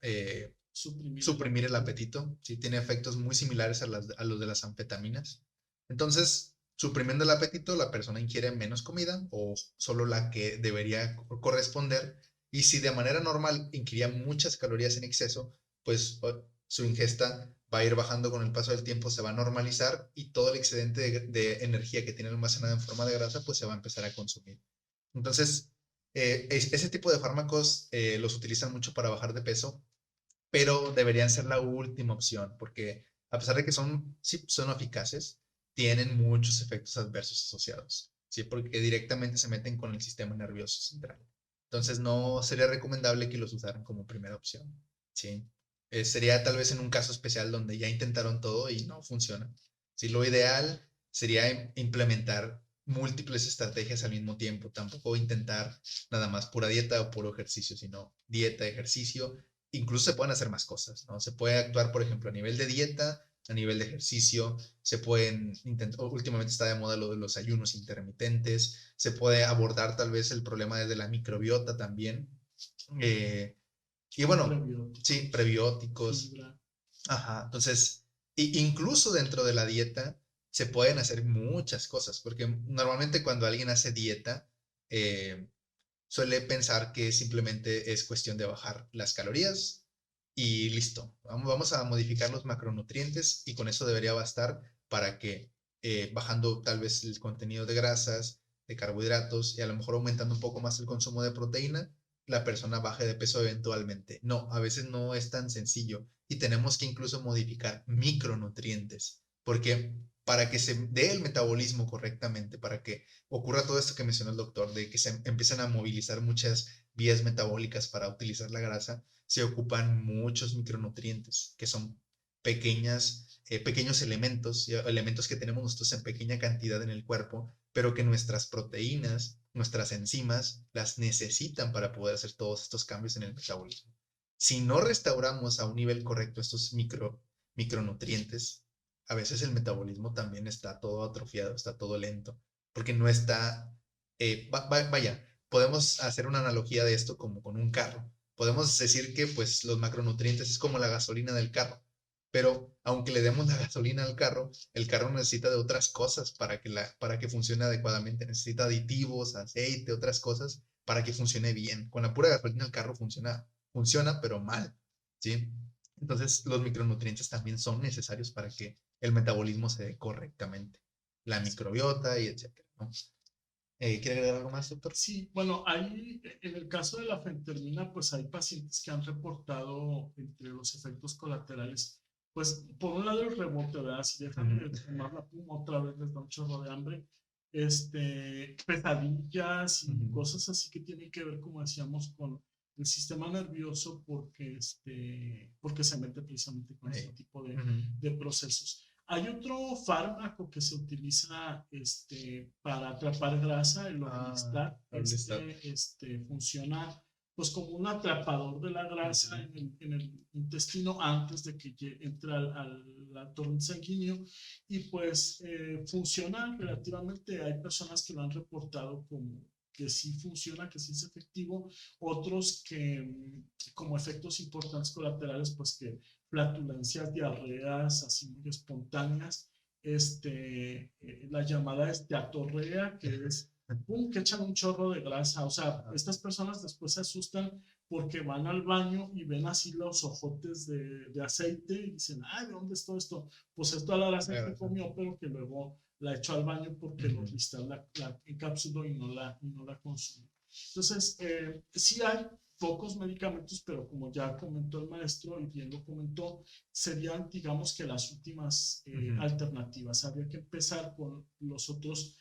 suprimir el apetito. Sí, tiene efectos muy similares a los de las anfetaminas. Entonces, suprimiendo el apetito, la persona ingiere menos comida o solo la que debería corresponder. Y si de manera normal ingiría muchas calorías en exceso, pues su ingesta va a ir bajando con el paso del tiempo, se va a normalizar y todo el excedente de energía que tiene almacenada en forma de grasa, pues se va a empezar a consumir. Entonces, ese tipo de fármacos los utilizan mucho para bajar de peso, pero deberían ser la última opción, porque a pesar de que sí, son eficaces, tienen muchos efectos adversos asociados, ¿sí? Porque directamente se meten con el sistema nervioso central. Entonces, no sería recomendable que los usaran como primera opción, ¿sí? Sería tal vez en un caso especial donde ya intentaron todo y no funciona. Sí, lo ideal sería implementar múltiples estrategias al mismo tiempo, tampoco intentar nada más pura dieta o puro ejercicio, sino dieta, ejercicio. Incluso se pueden hacer más cosas, ¿no? Se puede actuar, por ejemplo, a nivel de dieta, a nivel de ejercicio, se pueden intentar, últimamente está de moda lo de los ayunos intermitentes, se puede abordar tal vez el problema desde la microbiota también. Y bueno, sí, prebióticos. Fibra. Ajá, entonces, incluso dentro de la dieta se pueden hacer muchas cosas, porque normalmente cuando alguien hace dieta, suele pensar que simplemente es cuestión de bajar las calorías y listo. Vamos a modificar los macronutrientes y con eso debería bastar para que bajando tal vez el contenido de grasas, de carbohidratos y a lo mejor aumentando un poco más el consumo de proteína, la persona baje de peso eventualmente. No, a veces no es tan sencillo y tenemos que incluso modificar micronutrientes, porque para que se dé el metabolismo correctamente, para que ocurra todo esto que mencionó el doctor, de que se empiezan a movilizar muchas vías metabólicas para utilizar la grasa, se ocupan muchos micronutrientes, que son pequeños elementos, elementos que tenemos nosotros en pequeña cantidad en el cuerpo, pero que nuestras proteínas, nuestras enzimas, las necesitan para poder hacer todos estos cambios en el metabolismo. Si no restauramos a un nivel correcto estos micronutrientes, a veces el metabolismo también está todo atrofiado, está todo lento, porque no está, vaya, podemos hacer una analogía de esto como con un carro. Podemos decir que pues los macronutrientes es como la gasolina del carro, pero aunque le demos la gasolina al carro, el carro necesita de otras cosas para que funcione adecuadamente. Necesita aditivos, aceite, otras cosas para que funcione bien. Con la pura gasolina el carro funciona, pero mal, ¿sí? Entonces los micronutrientes también son necesarios para que el metabolismo se dé correctamente. La microbiota y etcétera, ¿no? ¿Quiere agregar algo más, doctor? Sí, bueno, ahí en el caso de la fentermina, pues hay pacientes que han reportado entre los efectos colaterales, pues por un lado el rebote, ¿verdad? Si dejan Ujú, de tomar la puma otra vez les da un chorro de hambre, pesadillas y ujú. cosas así que tienen que ver, como decíamos, con el sistema nervioso porque, porque se mete precisamente con este Ahí. tipo Ujú. de procesos. Hay otro fármaco que se utiliza para atrapar grasa, el Ah, Orlistat. Orlistat. Funciona pues como un atrapador de la grasa Ujú. en el intestino antes de que entre al torrente sanguíneo y pues funciona relativamente. Hay personas que lo han reportado como que sí funciona, que sí es efectivo, otros que como efectos importantes colaterales, pues que flatulencias, diarreas así muy espontáneas, la llamada atorrea, que es, pum, que echan un chorro de grasa, o sea, Ajá. estas personas después se asustan porque van al baño y ven así los ojotes de aceite y dicen, ay, ¿de dónde es todo esto? Pues es toda la grasa La que grasa. comió, pero que luego la echó al baño porque Ujú. los listas la encapsuló y no la consumió. Entonces, sí hay pocos medicamentos, pero como ya comentó el maestro y bien lo comentó, serían, digamos que las últimas Ujú. alternativas. Habría que empezar con los otros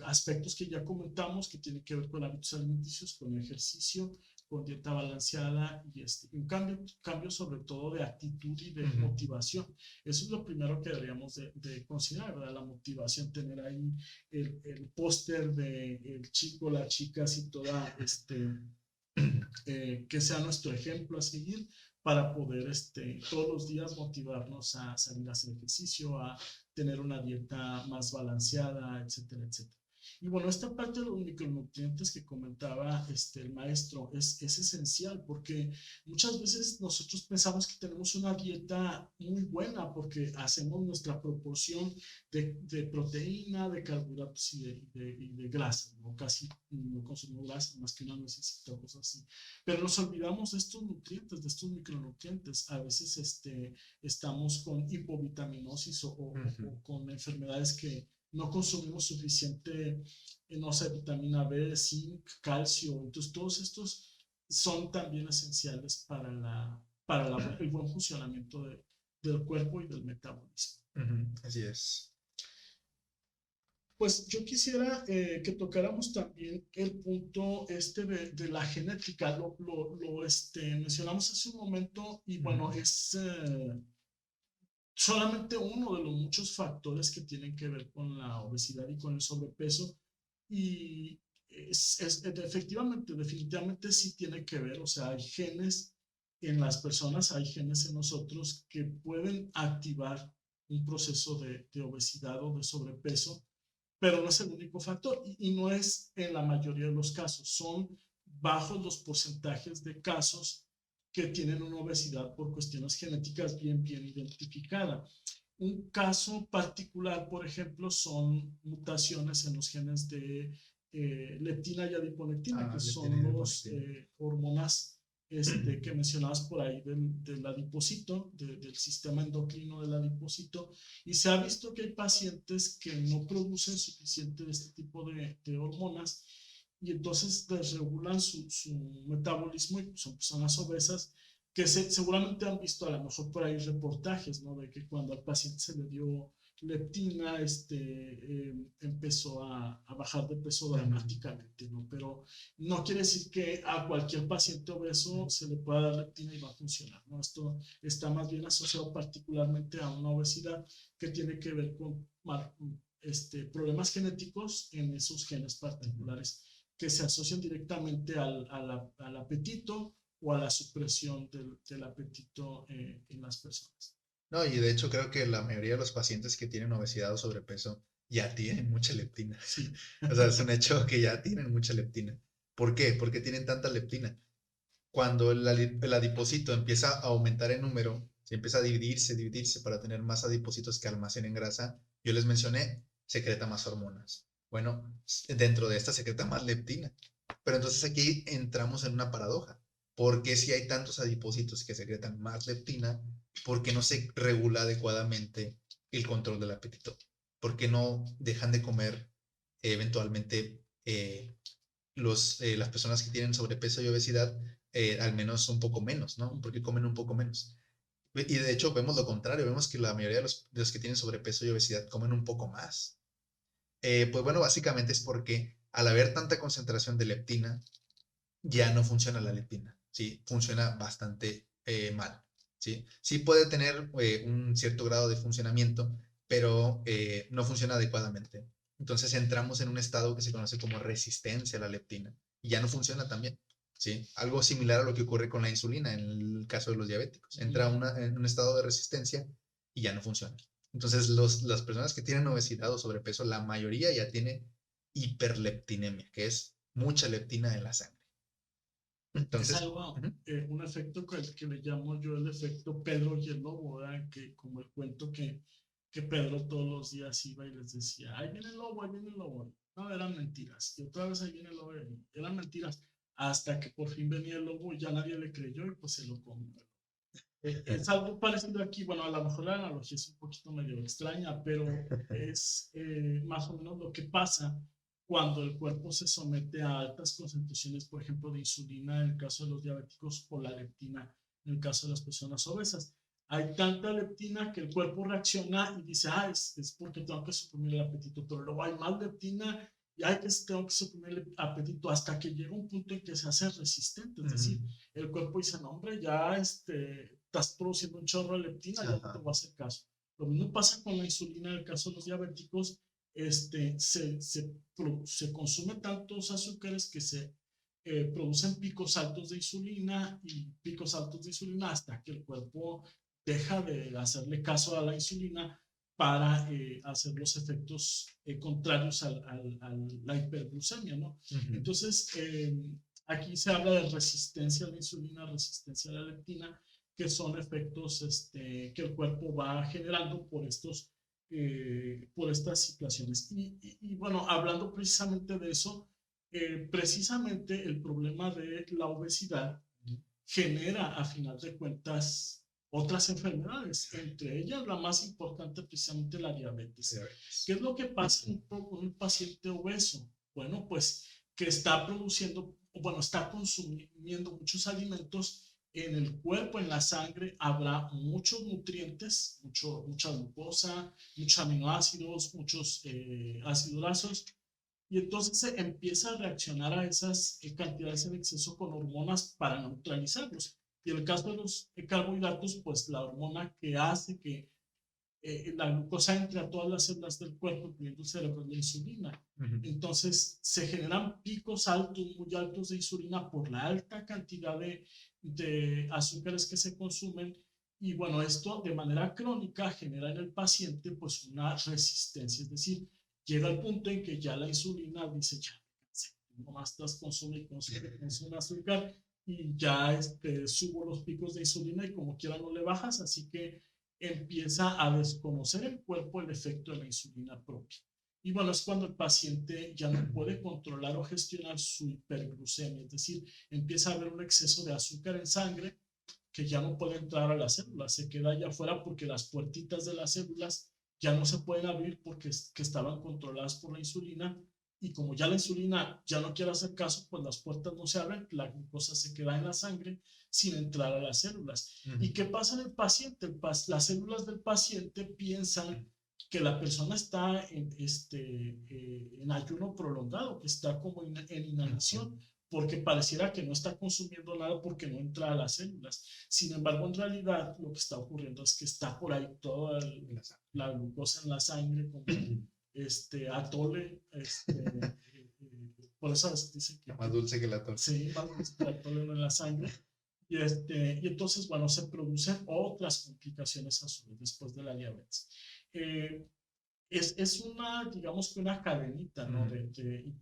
aspectos que ya comentamos, que tienen que ver con hábitos alimenticios, con ejercicio, con dieta balanceada y un cambio sobre todo de actitud y de Ujú. motivación. Eso es lo primero que deberíamos de considerar, ¿verdad? La motivación, tener ahí el póster de el chico, la chica, así toda, que sea nuestro ejemplo a seguir para poder todos los días motivarnos a salir a hacer ejercicio, a tener una dieta más balanceada, etcétera, etcétera. Y bueno, esta parte de los micronutrientes que comentaba el maestro es esencial porque muchas veces nosotros pensamos que tenemos una dieta muy buena porque hacemos nuestra proporción de proteína, de carbohidratos y de grasa, ¿no? Casi no consumimos grasa más que una necesita cosas así. Pero nos olvidamos de estos nutrientes, de estos micronutrientes. A veces estamos con hipovitaminosis Ujú. o con enfermedades que no consumimos suficiente, no sé, vitamina B, zinc, calcio. Entonces, todos estos son también esenciales para el buen funcionamiento del cuerpo y del metabolismo. Ujú. Así es. Pues yo quisiera que tocáramos también el punto de la genética. Mencionamos hace un momento y bueno, Ujú. es solamente uno de los muchos factores que tienen que ver con la obesidad y con el sobrepeso. Y efectivamente, definitivamente sí tiene que ver. O sea, hay genes en las personas, hay genes en nosotros que pueden activar un proceso de obesidad o de sobrepeso, pero no es el único factor y no es en la mayoría de los casos. Son bajos los porcentajes de casos que tienen una obesidad por cuestiones genéticas bien identificada. Un caso particular, por ejemplo, son mutaciones en los genes de leptina y adiponectina, que Leptina son y los adiponectina. hormonas que mencionabas por ahí del adipocito, del sistema endocrino del adipocito, y se ha visto que hay pacientes que no producen suficiente de este tipo de hormonas y entonces desregulan su metabolismo y son personas obesas que seguramente han visto a lo mejor por ahí reportajes, ¿no? De que cuando al paciente se le dio leptina, empezó a bajar de peso Ujú. dramáticamente, ¿no? Pero no quiere decir que a cualquier paciente obeso se le pueda dar leptina y va a funcionar, ¿no? Esto está más bien asociado particularmente a una obesidad que tiene que ver con problemas genéticos en esos genes Ujú. particulares que se asocian directamente al apetito o a la supresión del apetito en las personas. No, y de hecho creo que la mayoría de los pacientes que tienen obesidad o sobrepeso ya tienen mucha leptina. Sí. O sea, es un hecho que ya tienen mucha leptina. ¿Por qué? ¿Por qué tienen tanta leptina? Cuando el adipocito empieza a aumentar en número, se empieza a dividirse para tener más adipocitos que almacenen grasa, yo les mencioné, secreta más hormonas. Bueno, dentro de esta secreta más leptina. Pero entonces aquí entramos en una paradoja. ¿Por qué si hay tantos adipocitos que secretan más leptina, por qué no se regula adecuadamente el control del apetito? ¿Por qué no dejan de comer eventualmente las personas que tienen sobrepeso y obesidad al menos un poco menos, ¿no? Porque comen un poco menos. Y de hecho vemos lo contrario, vemos que la mayoría de los que tienen sobrepeso y obesidad comen un poco más. Pues bueno, básicamente es porque al haber tanta concentración de leptina, ya no funciona la leptina, ¿sí? Funciona bastante mal, ¿sí? Sí puede tener un cierto grado de funcionamiento, pero no funciona adecuadamente. Entonces entramos en un estado que se conoce como resistencia a la leptina y ya no funciona tan bien, ¿sí? Algo similar a lo que ocurre con la insulina en el caso de los diabéticos. Entra en un estado de resistencia y ya no funciona. Entonces las personas que tienen obesidad o sobrepeso, la mayoría ya tiene hiperleptinemia, que es mucha leptina en la sangre. Es Entonces, algo, ujú, un efecto que le llamo yo el efecto Pedro y el lobo, ¿verdad? Que como el cuento que Pedro todos los días iba y les decía, ahí viene el lobo, ahí viene el lobo. No, eran mentiras. Y otra vez ahí viene el lobo, eran mentiras. Hasta que por fin venía el lobo y ya nadie le creyó y pues se lo comió. Es algo parecido aquí, bueno, a lo mejor la analogía es un poquito medio extraña, pero es más o menos lo que pasa cuando el cuerpo se somete a altas concentraciones, por ejemplo, de insulina en el caso de los diabéticos o la leptina en el caso de las personas obesas. Hay tanta leptina que el cuerpo reacciona y dice, es porque tengo que suprimir el apetito, pero luego hay más leptina y hay que tengo que suprimir el apetito hasta que llega un punto en que se hace resistente, es ujú, decir, el cuerpo dice, no, hombre, ya estás produciendo un chorro de leptina, ya no te ajá, voy a hacer caso. Lo mismo pasa con la insulina en el caso de los diabéticos, se consumen tantos azúcares que se producen picos altos de insulina y picos altos de insulina hasta que el cuerpo deja de hacerle caso a la insulina para hacer los efectos contrarios a la hiperglucemia, ¿no? ujú, Entonces, aquí se habla de resistencia a la insulina, resistencia a la leptina, que son efectos que el cuerpo va generando por estas situaciones. Bueno, hablando precisamente de eso, precisamente el problema de la obesidad genera a final de cuentas otras enfermedades, entre ellas la más importante precisamente la diabetes. ¿Qué diabetes. es lo que pasa con un paciente obeso? Bueno, pues que está produciendo, bueno, está consumiendo muchos alimentos en el cuerpo, en la sangre, habrá muchos nutrientes, mucha glucosa, muchos aminoácidos, muchos ácidos grasos, y entonces se empieza a reaccionar a esas cantidades en exceso con hormonas para neutralizarlos. Y en el caso de los carbohidratos, pues la hormona que hace que la glucosa entre a todas las células del cuerpo, incluyendo el cerebro, la insulina. Ujú, Entonces se generan picos altos, muy altos de insulina por la alta cantidad de azúcares que se consumen. Y bueno, esto de manera crónica genera en el paciente pues una resistencia, es decir, llega al punto en que ya la insulina dice, ya, nomás estás consume azúcar y ya subo los picos de insulina y como quiera no le bajas, así que empieza a desconocer el cuerpo el efecto de la insulina propia. Y bueno, es cuando el paciente ya no puede controlar o gestionar su hiperglucemia, es decir, empieza a haber un exceso de azúcar en sangre que ya no puede entrar a las células, se queda allá afuera porque las puertitas de las células ya no se pueden abrir porque que estaban controladas por la insulina y como ya la insulina ya no quiere hacer caso, pues las puertas no se abren, la glucosa se queda en la sangre sin entrar a las células. ujú, ¿Y qué pasa en el paciente? Las células del paciente piensan que la persona está en ayuno prolongado, que está como en ujú, inanición, porque pareciera que no está consumiendo nada porque no entra a las células. Sin embargo, en realidad lo que está ocurriendo es que está por ahí toda la glucosa en la sangre como atole, por eso dicen más dulce que la torta. sí, más dulce que atole en la sangre. Y entonces, bueno, se producen otras complicaciones a su vez después de la diabetes. Eh, es una, digamos que una cadenita, ¿no? Ujú, De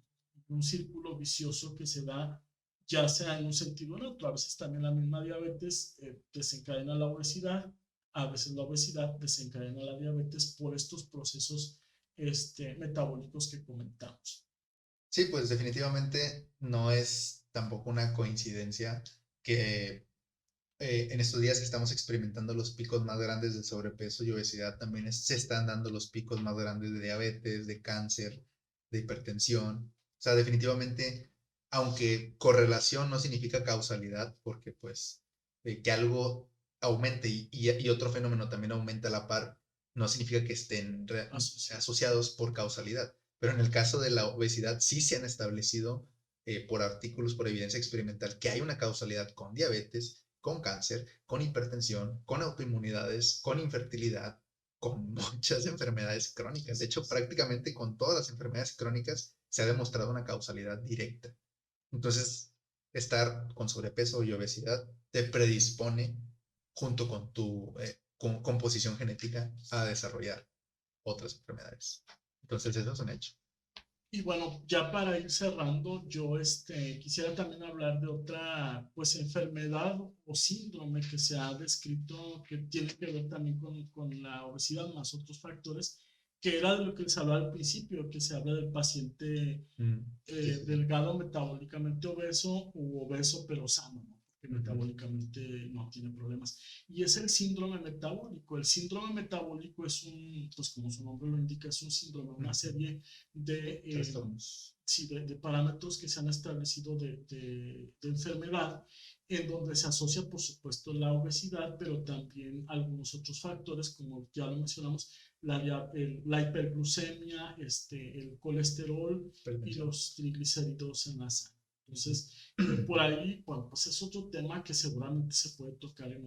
un círculo vicioso que se da ya sea en un sentido o en otro. A veces también la misma diabetes desencadena la obesidad, a veces la obesidad desencadena la diabetes por estos procesos metabólicos que comentamos. sí, pues definitivamente no es tampoco una coincidencia que en estos días que estamos experimentando los picos más grandes de sobrepeso y obesidad, también se están dando los picos más grandes de diabetes, de cáncer, de hipertensión. O sea, definitivamente, aunque correlación no significa causalidad, porque pues que algo aumente y otro fenómeno también aumenta a la par, no significa que estén asociados por causalidad. Pero en el caso de la obesidad sí se han establecido por artículos, por evidencia experimental, que hay una causalidad con diabetes, con cáncer, con hipertensión, con autoinmunidades, con infertilidad, con muchas enfermedades crónicas. De hecho, prácticamente con todas las enfermedades crónicas se ha demostrado una causalidad directa. Entonces, estar con sobrepeso y obesidad te predispone, junto con tu composición genética, a desarrollar otras enfermedades. Entonces, eso es un hecho. Y bueno, ya para ir cerrando, yo quisiera también hablar de otra pues enfermedad o síndrome que se ha descrito que tiene que ver también con la obesidad más otros factores, que era de lo que les hablaba al principio, que se habla del paciente Sí. delgado metabólicamente obeso u obeso pero sano, ¿no? Que metabólicamente no tiene problemas. Y es el síndrome metabólico. El síndrome metabólico es pues como su nombre lo indica, es un síndrome, una serie de, sí, de parámetros que se han establecido de enfermedad, en donde se asocia, por supuesto, la obesidad, pero también algunos otros factores, como ya lo mencionamos, la hiperglucemia, el colesterol y los triglicéridos en la sangre. Entonces, por ahí, bueno, pues es otro tema que seguramente se puede tocar en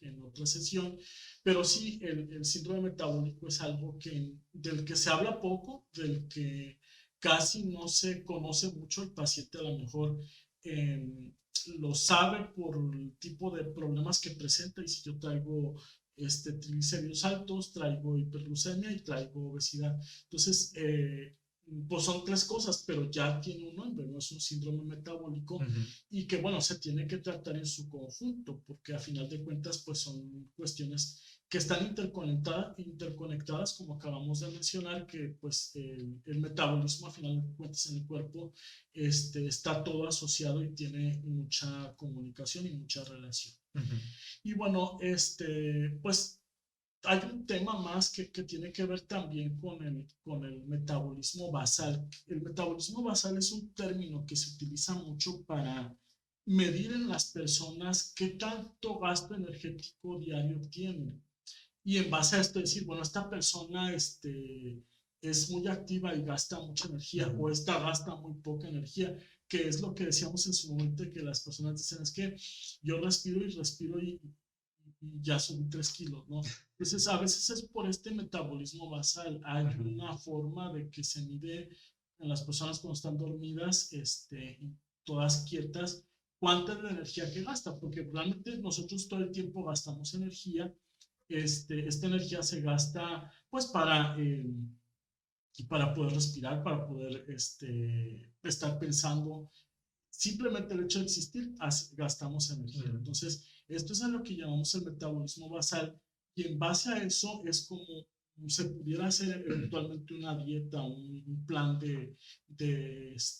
en otra sesión, pero sí, el síndrome metabólico es algo del que se habla poco, del que casi no se conoce mucho. El paciente a lo mejor eh, lo sabe por el tipo de problemas que presenta, y si yo traigo triglicéridos altos, traigo hiperglucemia y traigo obesidad. Entonces, pues son tres cosas, pero ya tiene un nombre, no es un síndrome metabólico, y que bueno, se tiene que tratar en su conjunto, porque a final de cuentas pues son cuestiones que están interconectadas, como acabamos de mencionar, que pues el metabolismo a final de cuentas en el cuerpo está todo asociado y tiene mucha comunicación y mucha relación. Y bueno, pues hay un tema más que tiene que ver también con el metabolismo basal. El metabolismo basal es un término que se utiliza mucho para medir en las personas qué tanto gasto energético diario tienen. Y en base a esto decir, bueno, esta persona es muy activa y gasta mucha energía, o esta gasta muy poca energía, que es lo que decíamos en su momento, que las personas dicen, es que yo respiro y ya subí 3 kilos, ¿no? Entonces, a veces es por este metabolismo basal. Hay una forma de que se mide en las personas cuando están dormidas, y todas quietas, cuánta es la energía que gasta, porque realmente nosotros todo el tiempo gastamos energía. Esta energía se gasta, pues, para poder respirar, para poder estar pensando. Simplemente el hecho de existir, gastamos energía. Entonces, esto es a lo que llamamos el metabolismo basal, y en base a eso es como se pudiera hacer eventualmente una dieta, un plan de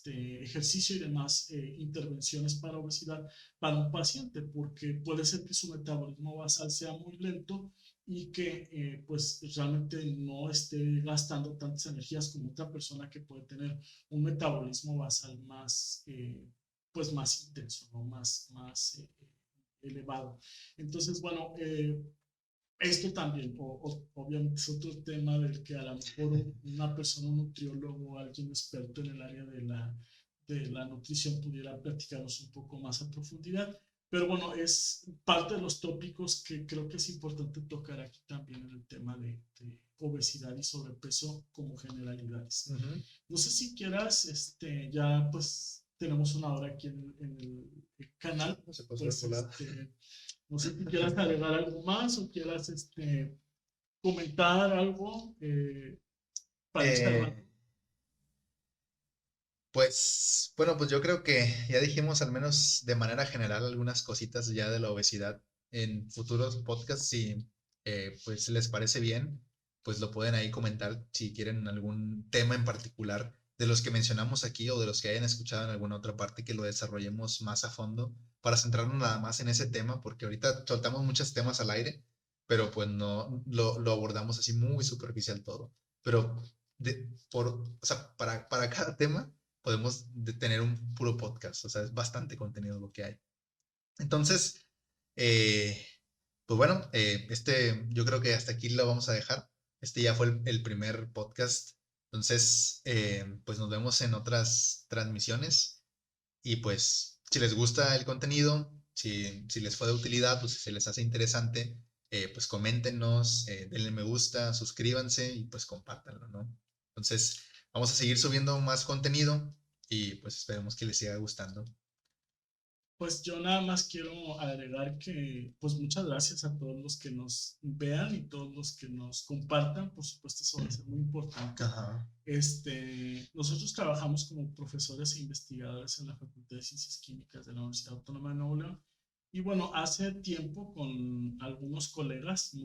ejercicio y demás intervenciones para obesidad para un paciente, porque puede ser que su metabolismo basal sea muy lento y que pues realmente no esté gastando tantas energías como otra persona que puede tener un metabolismo basal pues más intenso, ¿no? Más elevado. Entonces, bueno, esto también, obviamente, es otro tema del que a lo mejor una persona, un nutriólogo o alguien experto en el área de la nutrición pudiera platicarnos un poco más a profundidad. Pero bueno, es parte de los tópicos que creo que es importante tocar aquí también en el tema de obesidad y sobrepeso como generalidades. No sé si quieras, ya pues tenemos una hora aquí en el canal. No se pasó Pues, de lado. no sé si quieras agregar algo más o quieras comentar algo para ir cerrando. Pues, bueno, pues yo creo que ya dijimos al menos de manera general algunas cositas ya de la obesidad. En futuros podcasts, si pues les parece bien, pues lo pueden ahí comentar si quieren algún tema en particular de los que mencionamos aquí o de los que hayan escuchado en alguna otra parte, que lo desarrollemos más a fondo para centrarnos nada más en ese tema, porque ahorita soltamos muchos temas al aire, pero pues no lo abordamos así muy superficial todo. Pero o sea, para cada tema podemos tener un puro podcast, o sea, es bastante contenido lo que hay. Entonces, eh, pues bueno, yo creo que hasta aquí lo vamos a dejar. Este ya fue el primer podcast. Entonces, pues nos vemos en otras transmisiones. Y pues, si les gusta el contenido, si les fue de utilidad o si se les hace interesante, pues coméntenos, denle me gusta, suscríbanse y pues compártanlo, ¿no? Entonces, vamos a seguir subiendo más contenido y pues esperemos que les siga gustando. Pues yo nada más quiero agregar que, pues muchas gracias a todos los que nos vean y todos los que nos compartan. Por supuesto, eso va a ser muy importante. Ajá. Nosotros trabajamos como profesores e investigadores en la Facultad de Ciencias Químicas de la Universidad Autónoma de Nuevo León. Y bueno, hace tiempo con algunos colegas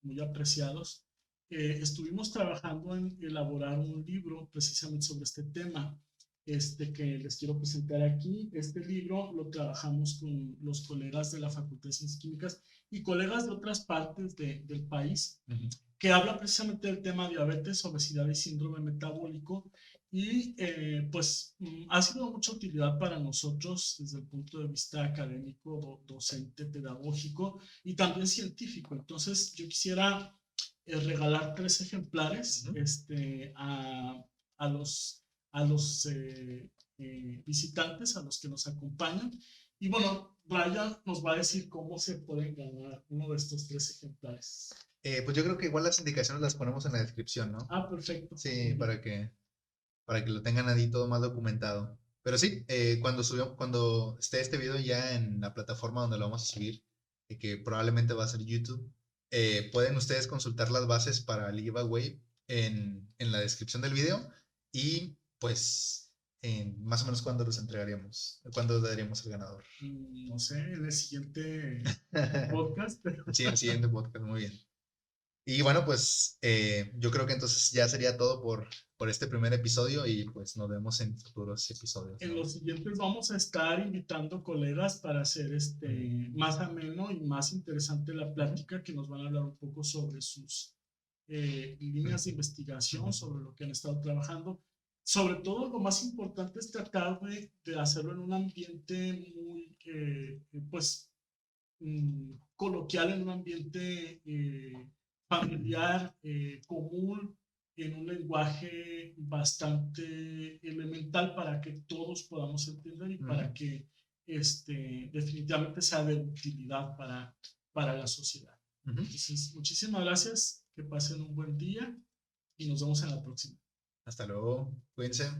muy apreciados, estuvimos trabajando en elaborar un libro precisamente sobre este tema que les quiero presentar aquí. Este libro lo trabajamos con los colegas de la Facultad de Ciencias Químicas y colegas de otras partes del país, que habla precisamente del tema diabetes, obesidad y síndrome metabólico. Y pues ha sido de mucha utilidad para nosotros desde el punto de vista académico, docente, pedagógico y también científico. Entonces yo quisiera regalar 3 ejemplares a los visitantes, a los que nos acompañan. Y bueno, Brian nos va a decir cómo se pueden ganar uno de estos 3 ejemplares. Pues yo creo que igual las indicaciones las ponemos en la descripción, ¿no? Ah, perfecto. Sí, para que lo tengan ahí todo más documentado. Pero sí, cuando esté este video ya en la plataforma donde lo vamos a subir, que probablemente va a ser YouTube, pueden ustedes consultar las bases para el giveaway en la descripción del video y pues más o menos cuándo los entregaríamos, cuándo daríamos el ganador. No sé, en el siguiente podcast. Sí, en el siguiente podcast, muy bien. Y bueno, pues yo creo que entonces ya sería todo por este primer episodio y pues nos vemos en futuros episodios, En ¿no? los siguientes vamos a estar invitando colegas para hacer más ameno y más interesante la plática, que nos van a hablar un poco sobre sus líneas de investigación, sobre lo que han estado trabajando. Sobre todo, lo más importante es tratar de hacerlo en un ambiente muy, pues, coloquial, en un ambiente familiar, común, en un lenguaje bastante elemental para que todos podamos entender y para que definitivamente sea de utilidad para la sociedad. Entonces, muchísimas gracias, que pasen un buen día y nos vemos en la próxima. Hasta luego, cuídense.